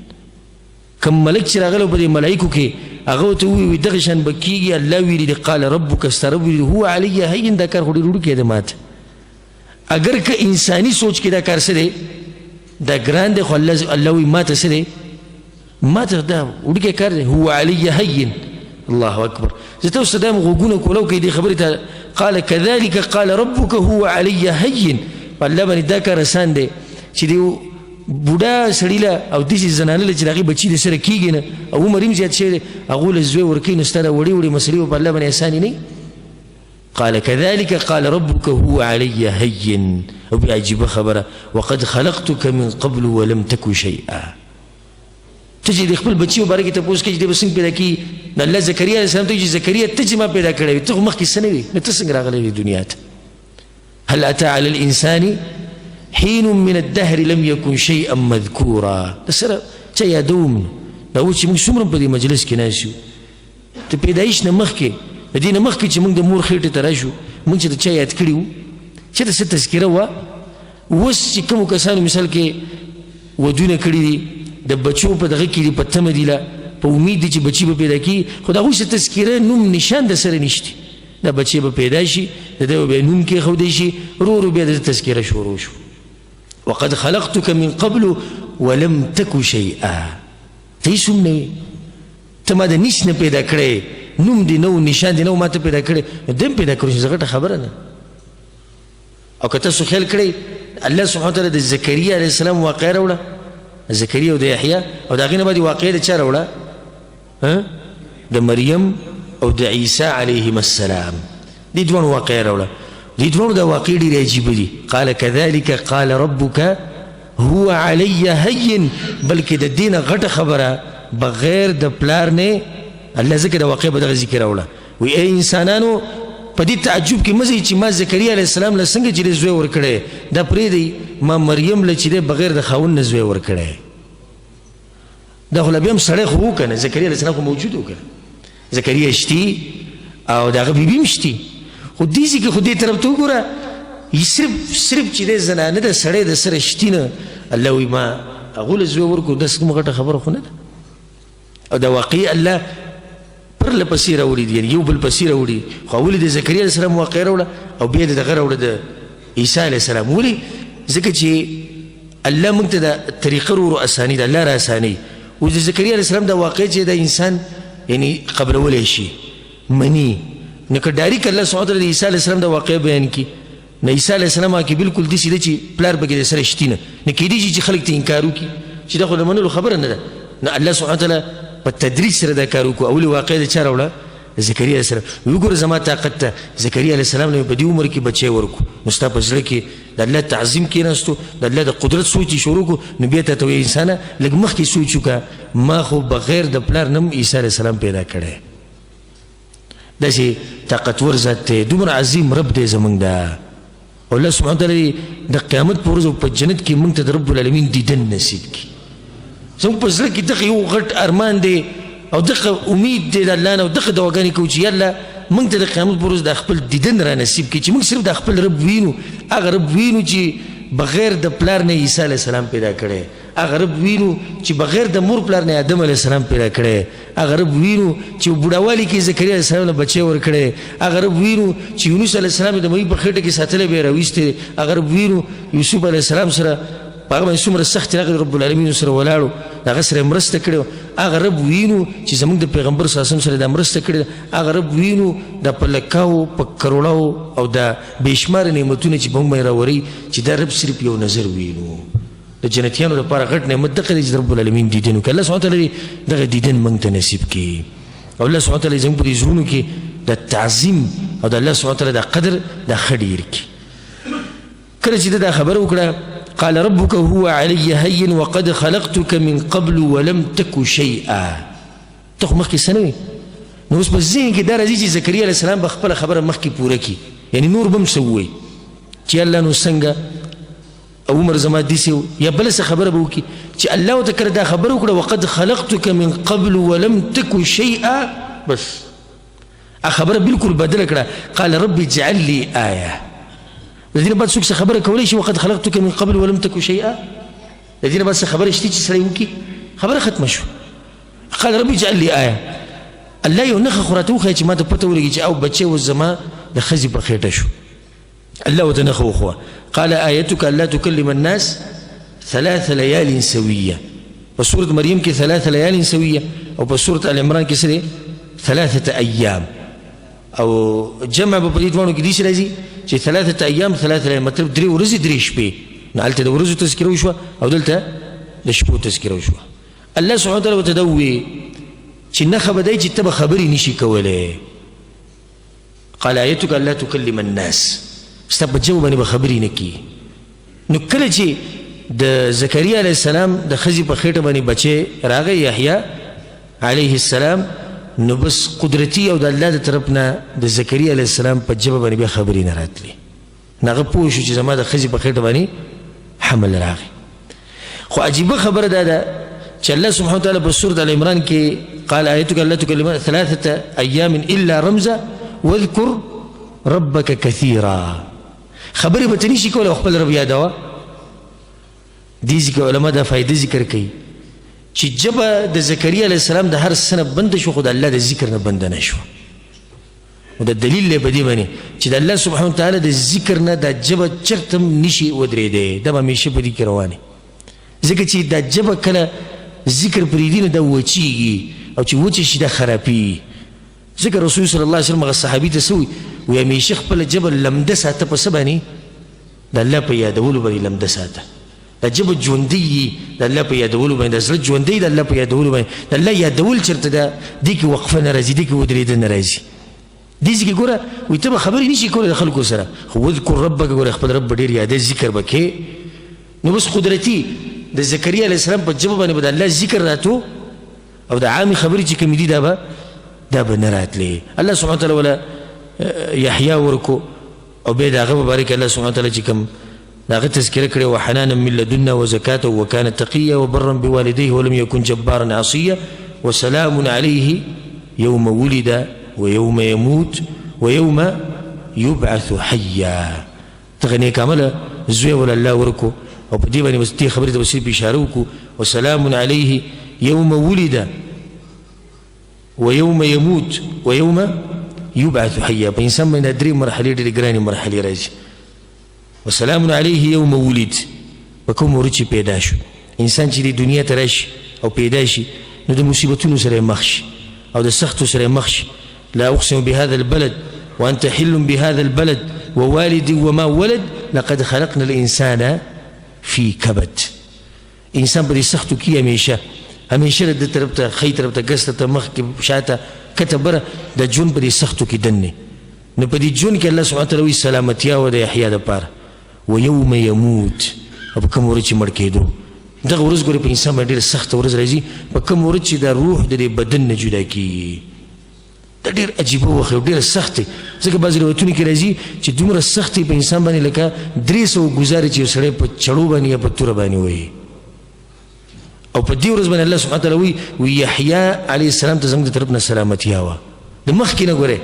کوم ملک چې راغلی په دې ملایکو کې هغه ورته ووایي دغه شان به کېږي. الله ویلي دی قال ربک ستا رب ویلي هو علی هین. دا کار خو ډېر وړوکی دی ماته. اگر که انساني سوچ کې دا کار څه دی دا ګران دی خو الله وایي ما ته څه دی ماته دا وړوکی کار دی. هو علی هین. الله اکبر. زه ته اوس دا غوږونه کولو کوي دې خبرې ته قال كذلك قال ربك هو علی هین. په الله باندې دا کار اسان دی چې دی بوډا سړي له او داسې زنانه له چې د هغې بچي د سره کېږي نه او عمر هم زیات شوی دی هغو له زوی ورکوي. نو ستا دا وړې وړې مسلې به په الله باندې اسانې نه قال كذلك قال ربك هو علي هين. او بیا عجیبه خبره وقد خلقتك من قبل ولم تك شيئا. ته چې د خپل بچي په باره کې تپوس کوي چې دی به څنګه پیدا کېږي نو الله زکریا علیه السلام ته وایي چې زکریا ته چې ما پیدا کړی وي ته خو مخکې څه نه وي نو ته څنګه راغلی وې دنیا ته. هل أتى على الإنسان حين من الدهر لم يكن شيئا مذكورا. د سره چا یادوم دا اوس چې موږ څومره په دې مجلس کې ناست یو د پیدایش نه مخکې د دې نه مخکې چې موږ د مور خېټې ته راشو موږ چې د چا یاد کړي وو چې د څه تذکره وه. اوس چې کومو کسانو مثال کې ودونه کړي دي د بچو په دغه کې دي په تمه دي له په امید دي چې بچي به پیدا کېږي خو د هغوی څه تذکره نوم نشان د سره نشته. دا بچی به پیدا شي د ده به نوم کېښودی شي ورو ورو بیا د تذکره شروع شو. وقد خلقتك من قبل ولم تك شيئا. ته هېڅ هم نه وې ته ما د نیس نه پیدا کړی نوم دې نه و نشان دې نه و ما ته پیدا کړی نو ده هم پیدا کړو چې غټه خبره ده. او که تاسو خیال کړئ الله سبحانه وتعالی د زکریا علیه السلام واقعه راوړه زکریا او د یحیی او د هغې نه بعد واقعه د چا راوړه د مریم او د عیسی علیهم السلام. دې دواړو واقعه راوړه. دې دواړو دا واقعې ډېرې عجیبه دي. قال كذلك قال ربك هو علی هین. بلکې د دې نه غټه خبره بغیر د پلار نه الله ځکه د واقعې په دغه ذکر راوړه. وایي ای انسانانو په دې تعجب کې مه ځئ چې ما زکریا علیه السلام له څنګه چې دی زوی ورکړی دا پرېږدئ ما مریم له چې دی بغیر د خاوند نه زوی ورکړی. دا خو لا بیا هم سړی خو و که نه زکریا علیه السلام خو موجود و که زکریا شتي او د هغه بیبي هم شتي خو دې ځای کې خو دې طرف ته وګوره صرف چې دی زنانه د سړی د سره شتي نه الله وایي ما هغو له زوی ورکړو داسې کومه غټه خبره خو نه ده او دا واقعي الله پرله پسې راوړي دي یعنې یو بل پسې راوړي خو اول د زکریا علیه السلام واقع راوړه او بیا د دغه راوړه د عیسی علیه السلام ولې ځکه چې الله موږ ته دا طریقه ورو اساني ده الله را اساني اوس د زکریا علیه السلام دا واقع چې د انسان یعنې قبلولی شي مني نو که ډایرک الله سبحانه وتعالی د عیسی علیه السلام دا واقع بیان کړي نو عیسی علیه السلام کې بالکل داسې ده چې پلار پکې د سره شتي نه نو کیدای شي چې خلک ته انکار وکړي چې دا خو د منلو خبره نه ده نو الله سبحانه وتعالی په تدریج سره دا کار وکړو اول واقع د چا راوړه زکریا علیه السلام وګوره زما طاقت ته زکریا علیه السلام نه په دې عمر کې بچی ورکو نو ستا په زړه کې د الله تعظیم کېناستو د الله د قدرت سوچ شروع کړو نو بیا ته وایي انسانه لږ مخکې سوچ وکړه ما خو بغیر د پلار نه هم عیسی علیه السلام پیدا کړی داسې طاقتور ذات دی دومره عظیم رب دی زموږ دا او الله سبحانه وتعالی د قیامت په ورځ په جنت کې موږ ته د رب العالمین دیدن نصیب کړي زموږ په زړه کې دغه یو غټ ارمان دی او دغه امید دی د الله نه او دغه دعاګانې کوو چې یا الله موږ ته د قیامت په ورځ د خپل دیدن را نصیب کړي چې موږ صرف د خپل رب وینو هغه رب وینو چې بغیر د پلار نه عیسی علیه السلام پیدا کړی هغه رب وینو چې بغیر د مور پلار نه آدم علیه السلام پیدا کړی هغه رب وینو چې بوډاوالي کې زکریا علیه السلام نه بچی ورکړی هغه رب وینو چې یونس علیه السلام د مړي په خېټه کې ساتلی بیا راویستی هغه رب وینو یوسف علیه السلام سره په هغه باندې څومره سخت هغه رب العالمین سره ولاړو هغه سره مرسته کړې هغه رب وینو چې زموږ د پیغمبر صلی الله علیه وسلم سره دا مرسته کړې هغه رب وینو د په لکاو په کروڑاو او د بېشماره نعمتونه چې په موږ باندې راوري چې دا رب صرف یو نظر وینو د جنتیانو لپاره غټ نعمت دغه دی چې رب العالمین دیدن وکړي الله سبحانه وتعالی دغه دیدن موږ ته نصیب کړي او الله سبحانه وتعالی زموږ په دې زړونو کې د تعظیم او د الله سبحانه وتعالی د قدر دا ښه ډېر کړي کله چې دا خبره وکړه قال ربك هو علي هين وقد خلقتك من قبل ولم تك شيئا تخ مخکې څه نه وي نو اوس په ذهن کې دا راځي چې زکریا علیه السلام به خپله خبره مخکې پوره کړي یعنې نور به هم څه ووایي چې الله نو څنګه او عمر زما داسې یا بله څه خبره به وکړي چې الله ورته کله دا خبره وکړه وقد خلقتك من قبل ولم تك شيئا بس خبره بالکل بدله کړه قال رب اجعل لي آیه الذين بعد سوق خبره کولی شي وقد خلقتك من قبل ولم تك شيئا الذين بعد خبره شتي چې سړی وکړي خبره ختمه شو قال رب اجعل لي آیه الله یو نښه خو راته وښیه چې ما ته پته ولګي چې او بچی اوس زما د ښځې په خېټه شو الله ورته نښه وښوه قال آیتك الا تكلم الناس 3 ليال سويه په سورة مریم کې 3 ليال سويه او په سورة العمران کې څه 3 أيام او جمع په دې دوانو کې دې شي راځي چې 3 أيام 3 ليال مطلب 3 ورځې 3 شپې نو هلته د ورځو تذکره وشوه او دلته د شپو تذکره وشوه الله سبحانه وتعالی ورته دا ووایي چې نښه به دی چې ته به خبرې نشي کولی قال آیتک الا تکلم الناس ستا په ژبه باندې به خبرې نه کړي نو کله چې د زکریا علیه السلام د ښځې په خېټه باندې بچی راغی یحیی علیه السلام نو بس قدرتي او د الله د طرف نه د زکریا علیه السلام په ژبه باندې بیا خبرې نه راتلې نو هغه پوه شو چې زما د ښځې په خېټه باندې حمل راغی خو عجیبه خبره دا ده چې الله سبحانه وتعالی په سورة العمران کې قال آیتک الا تکلم 3 أيام الا رمزا واذكر ربك كثيرا خبرې به ته نشي کولی خپل رب یادوه دې ذکر علما دا فایده ذکر کوي چې ژبه د زکریا علیه السلام د هر څه نه بنده شو خو د الله د ذکر نه بنده نه شوه او د دلیل دی په دې باندې چې د الله سبحانه وتعالی د ذکر نه دا ژبه چرته هم نشي ودرېدی دا به همیشه په دې کې روانې ځکه چې دا ژبه کله ذکر پرېږدي نو دا وچېږي او چې وچه شي دا خرابېږي ځکه رسول صلی الله علیه وسلم هغه صحابي ته څه وایي همیشه خپله ژبه لمده ساته په څه باندې د الله په یادولو باندې لمده ساته دا ژبه ژوندی وي د الله په یادولو باندې د زړه ژوندی د الله په یادولو باندې د الله یادول چېرته ده دې کې وقفه نه راځي دې کې ودرېدل نه راځي دې ځکه ګوره وایي ته به خبرې نشي کولی د خلکو سره خو واذکر ربک ګوره خپل رب به ډېر یادوې ذکر به کې نو بس قدرتي د زکریا علیه السلام په ژبه باندې به د الله ذکر راتو او د عامې خبرې چې کومې دي دا به نه راتلې الله سبحانه وتعالی ولا یحیی ورکو او بیا د هغه مبارک الله سبحانه وتعالی چې کوم داغه تذکره کړي وحنانا من لدنا وزکاة وكان تقيا وبرا بوالديه ولم يكن جبارا عصيا وسلام عليه يوم ولد ويوم يموت ويوم يبعث حيا تغني كامله زوی ول الله ورکو او په دې باندې بس دې خبرې ته وسې اشاره وکړو وسلام عليه يوم ولد ويوم يموت ويوم يبعث حيا په انسان باندې درې مرحلې ډېرې ګرانې مرحلې راځي وسلام عليه يوم ولد وكم ورچی پیدا شو انسان چې د دنیا ته راشي او پیدا شي نو د مصیبتونو سره مخ شي او د سختو سره مخ شي لا اقسم بهذا البلد وانت حل بهذا البلد ووالد وما ولد لقد خلقنا الانسان في كبد انسان په دې سختو کې همیشه د طرف ته خې طرف ته ګس ته مخ کې شاته کتبره د جون په دې سختو کې دنه نو په دې جون کې الله سبحانه وتعالى وی سلامتیا او د احیا د پاره ويوم يموت او کوم ورځ چې مړ کېدو دغه ورځ ګورې په انسان باندې ډېره سخته ورځ راځي په کوم ورځ چې د روح د بدن نه جدا کېږي دا ډېر عجیبه وخت او ډېره سختې ځکه بعضې روایتونو کې راځي چې دومره سختې په انسان باندې لکه 300 ګزارې چې یو سړی په چړو باندې یا په توره باندې وایي او په دې ورځ باندې الله سبحانه وتعالی وی یحیی علیه السلام ته زموږ د طرف نه سلامتیا وه د مخکې نه ګورې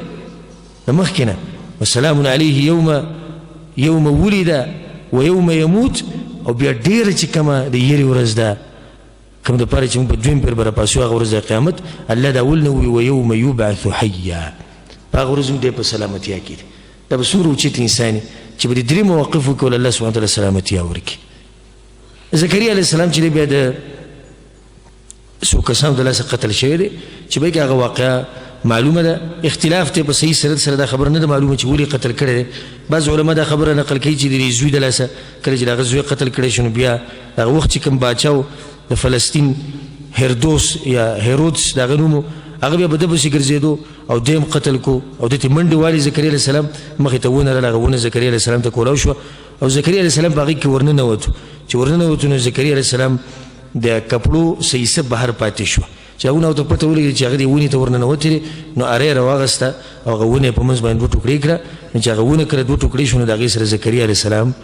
د مخکې نه وسلام علیه یوم ولد ويوم يموت او بیا ډیره چې کومه د یری ورځ ده کوم د پاره چې موږ په دویم پیر بر پاسو هغه ورځ د قیامت الله دا ول نو ويوم يبعث حيا هغه ورځ دې په سلامتیا کې دا به څومره اوچت انساني چې په دې درې مواقفو کې الله سبحانه وتعالی سلامتیا ورکړي زکریا علیه السلام چې بیا د څو کسان د لاسه قتل شوی دی چې به هغه واقعه معلومه ده اختلاف ته په صحیح سره دا خبر نه ده معلومه چې ولې قتل کړی بعض علما دا خبره نقل کوي چې د زوی د لاسه کله چې هغه زوی قتل کړی شنو بیا هغه وخت چې کوم باچاو د فلسطین هیرودوس یا هیرودس دغه نوم هغه بیا بده پسې ګرځېدو او دیم قتل کو او دته منډه والی زکریا علیه السلام مخې ته ونه راغونه زکریا علیه السلام ته کولاو شو او زکریا علیه السلام باغی کې ورننه وته چې ورننه وته نو زکریا علیه السلام د کپړو سیسه بهر پاتې شو چې هغه نو ته پته ولګي چې هغه دی ونی ته ورننه وته نو اره راغسته او هغه ونه په منځ باندې دوه ټوکړي کړه چې هغه ونه کړه دوه ټوکړي شو نو دغه سره زکریا علیه السلام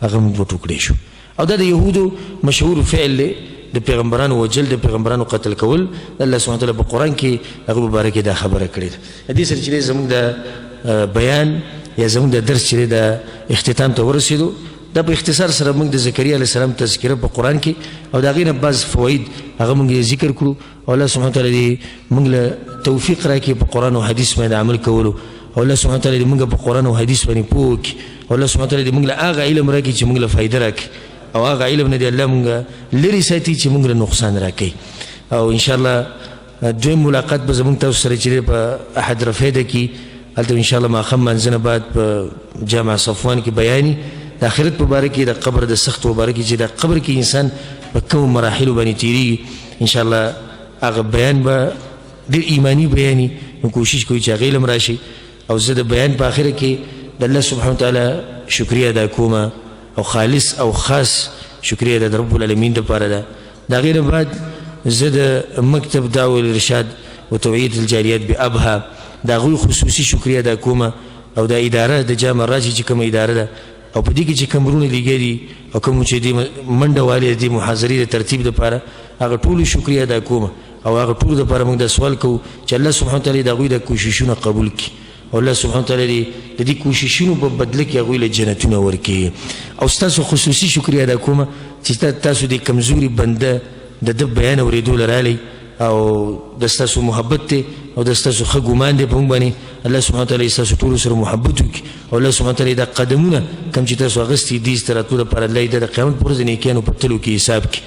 هغه دوه ټوکړي شو او دا د يهودو مشهور فعل دی د پیغمبرانو وجل د پیغمبرانو قتل کول الله سبحانه وتعالی په قران کې هغه مبارک دا خبره کړې ده دې سره چې زموږ د بیان یا زموږ د درس چې د اختتام ته ورسېدو دا په اختصار سره موږ د زکریا علیه السلام تذکره په قران کې او دا غینه بعض فواید هغه موږ ذکر کړو او الله سبحانه وتعالی موږ له توفیق راکړي په قران او حدیث باندې عمل کولو او الله سبحانه وتعالی موږ په قران او حدیث باندې پوک او الله سبحانه وتعالی موږ له هغه علم راکړي چې موږ له فائدہ راکړي او هغه علم نه دی الله موږ لري ساتي چې موږ له نقصان راکړي او ان شاء الله دوی ملاقات به زموږ تاسو سره چې په احد رفیده کې هلته ان شاء الله ما خم منځنه بعد په جامع صفوان کې بیانې د آخرت مبارک کې د قبر د سخت مبارک چې د قبر کې انسان په کوم مراحل باندې تیریږي ان شاء الله هغه بیان به ډېر ایمانی بیاني نو کوشش کوي چې هغه علم راشي او زه د بیان په آخر کې د الله سبحانه وتعالی شکریا ادا کوم او خالص او خاص شکریا د رب العالمین لپاره ده دا غیر بعد زه د مکتب دعوه الارشاد وتوعیه الجاریات بابها دا غوی خصوصي شکریا ادا کوم او د اداره د جامع راجی چې کوم اداره ده او په دې کې چې کومرونه لګیدي او کوم چې د منډه والي د محاضرې د ترتیب لپاره هغه ټول شکریا ادا کوم او هغه ټول لپاره موږ د سوال کوو چې الله سبحانه وتعالی دا غوی د کوششونو قبول کړي او الله سبحانه وتعالی د دې کوششونو په بدله کې هغوی له جنتونه ورکړي او ستاسو خصوصي شکریا ادا کوم چې تاسو د کمزوري بنده د بیان اورېدو لرالی او د ستاسو محبت دی او د ستاسو ښه ګمان دی په موږ باندې الله سبحانه وتعالی ستاسو ټولو سره محبت وکړي او الله سبحانه وتعالی دا قدمونه کوم چې تاسو اخیستي دي ستاسو لپاره الله د قیامت پر ورځ نیکیانو په تلو کې حساب کړي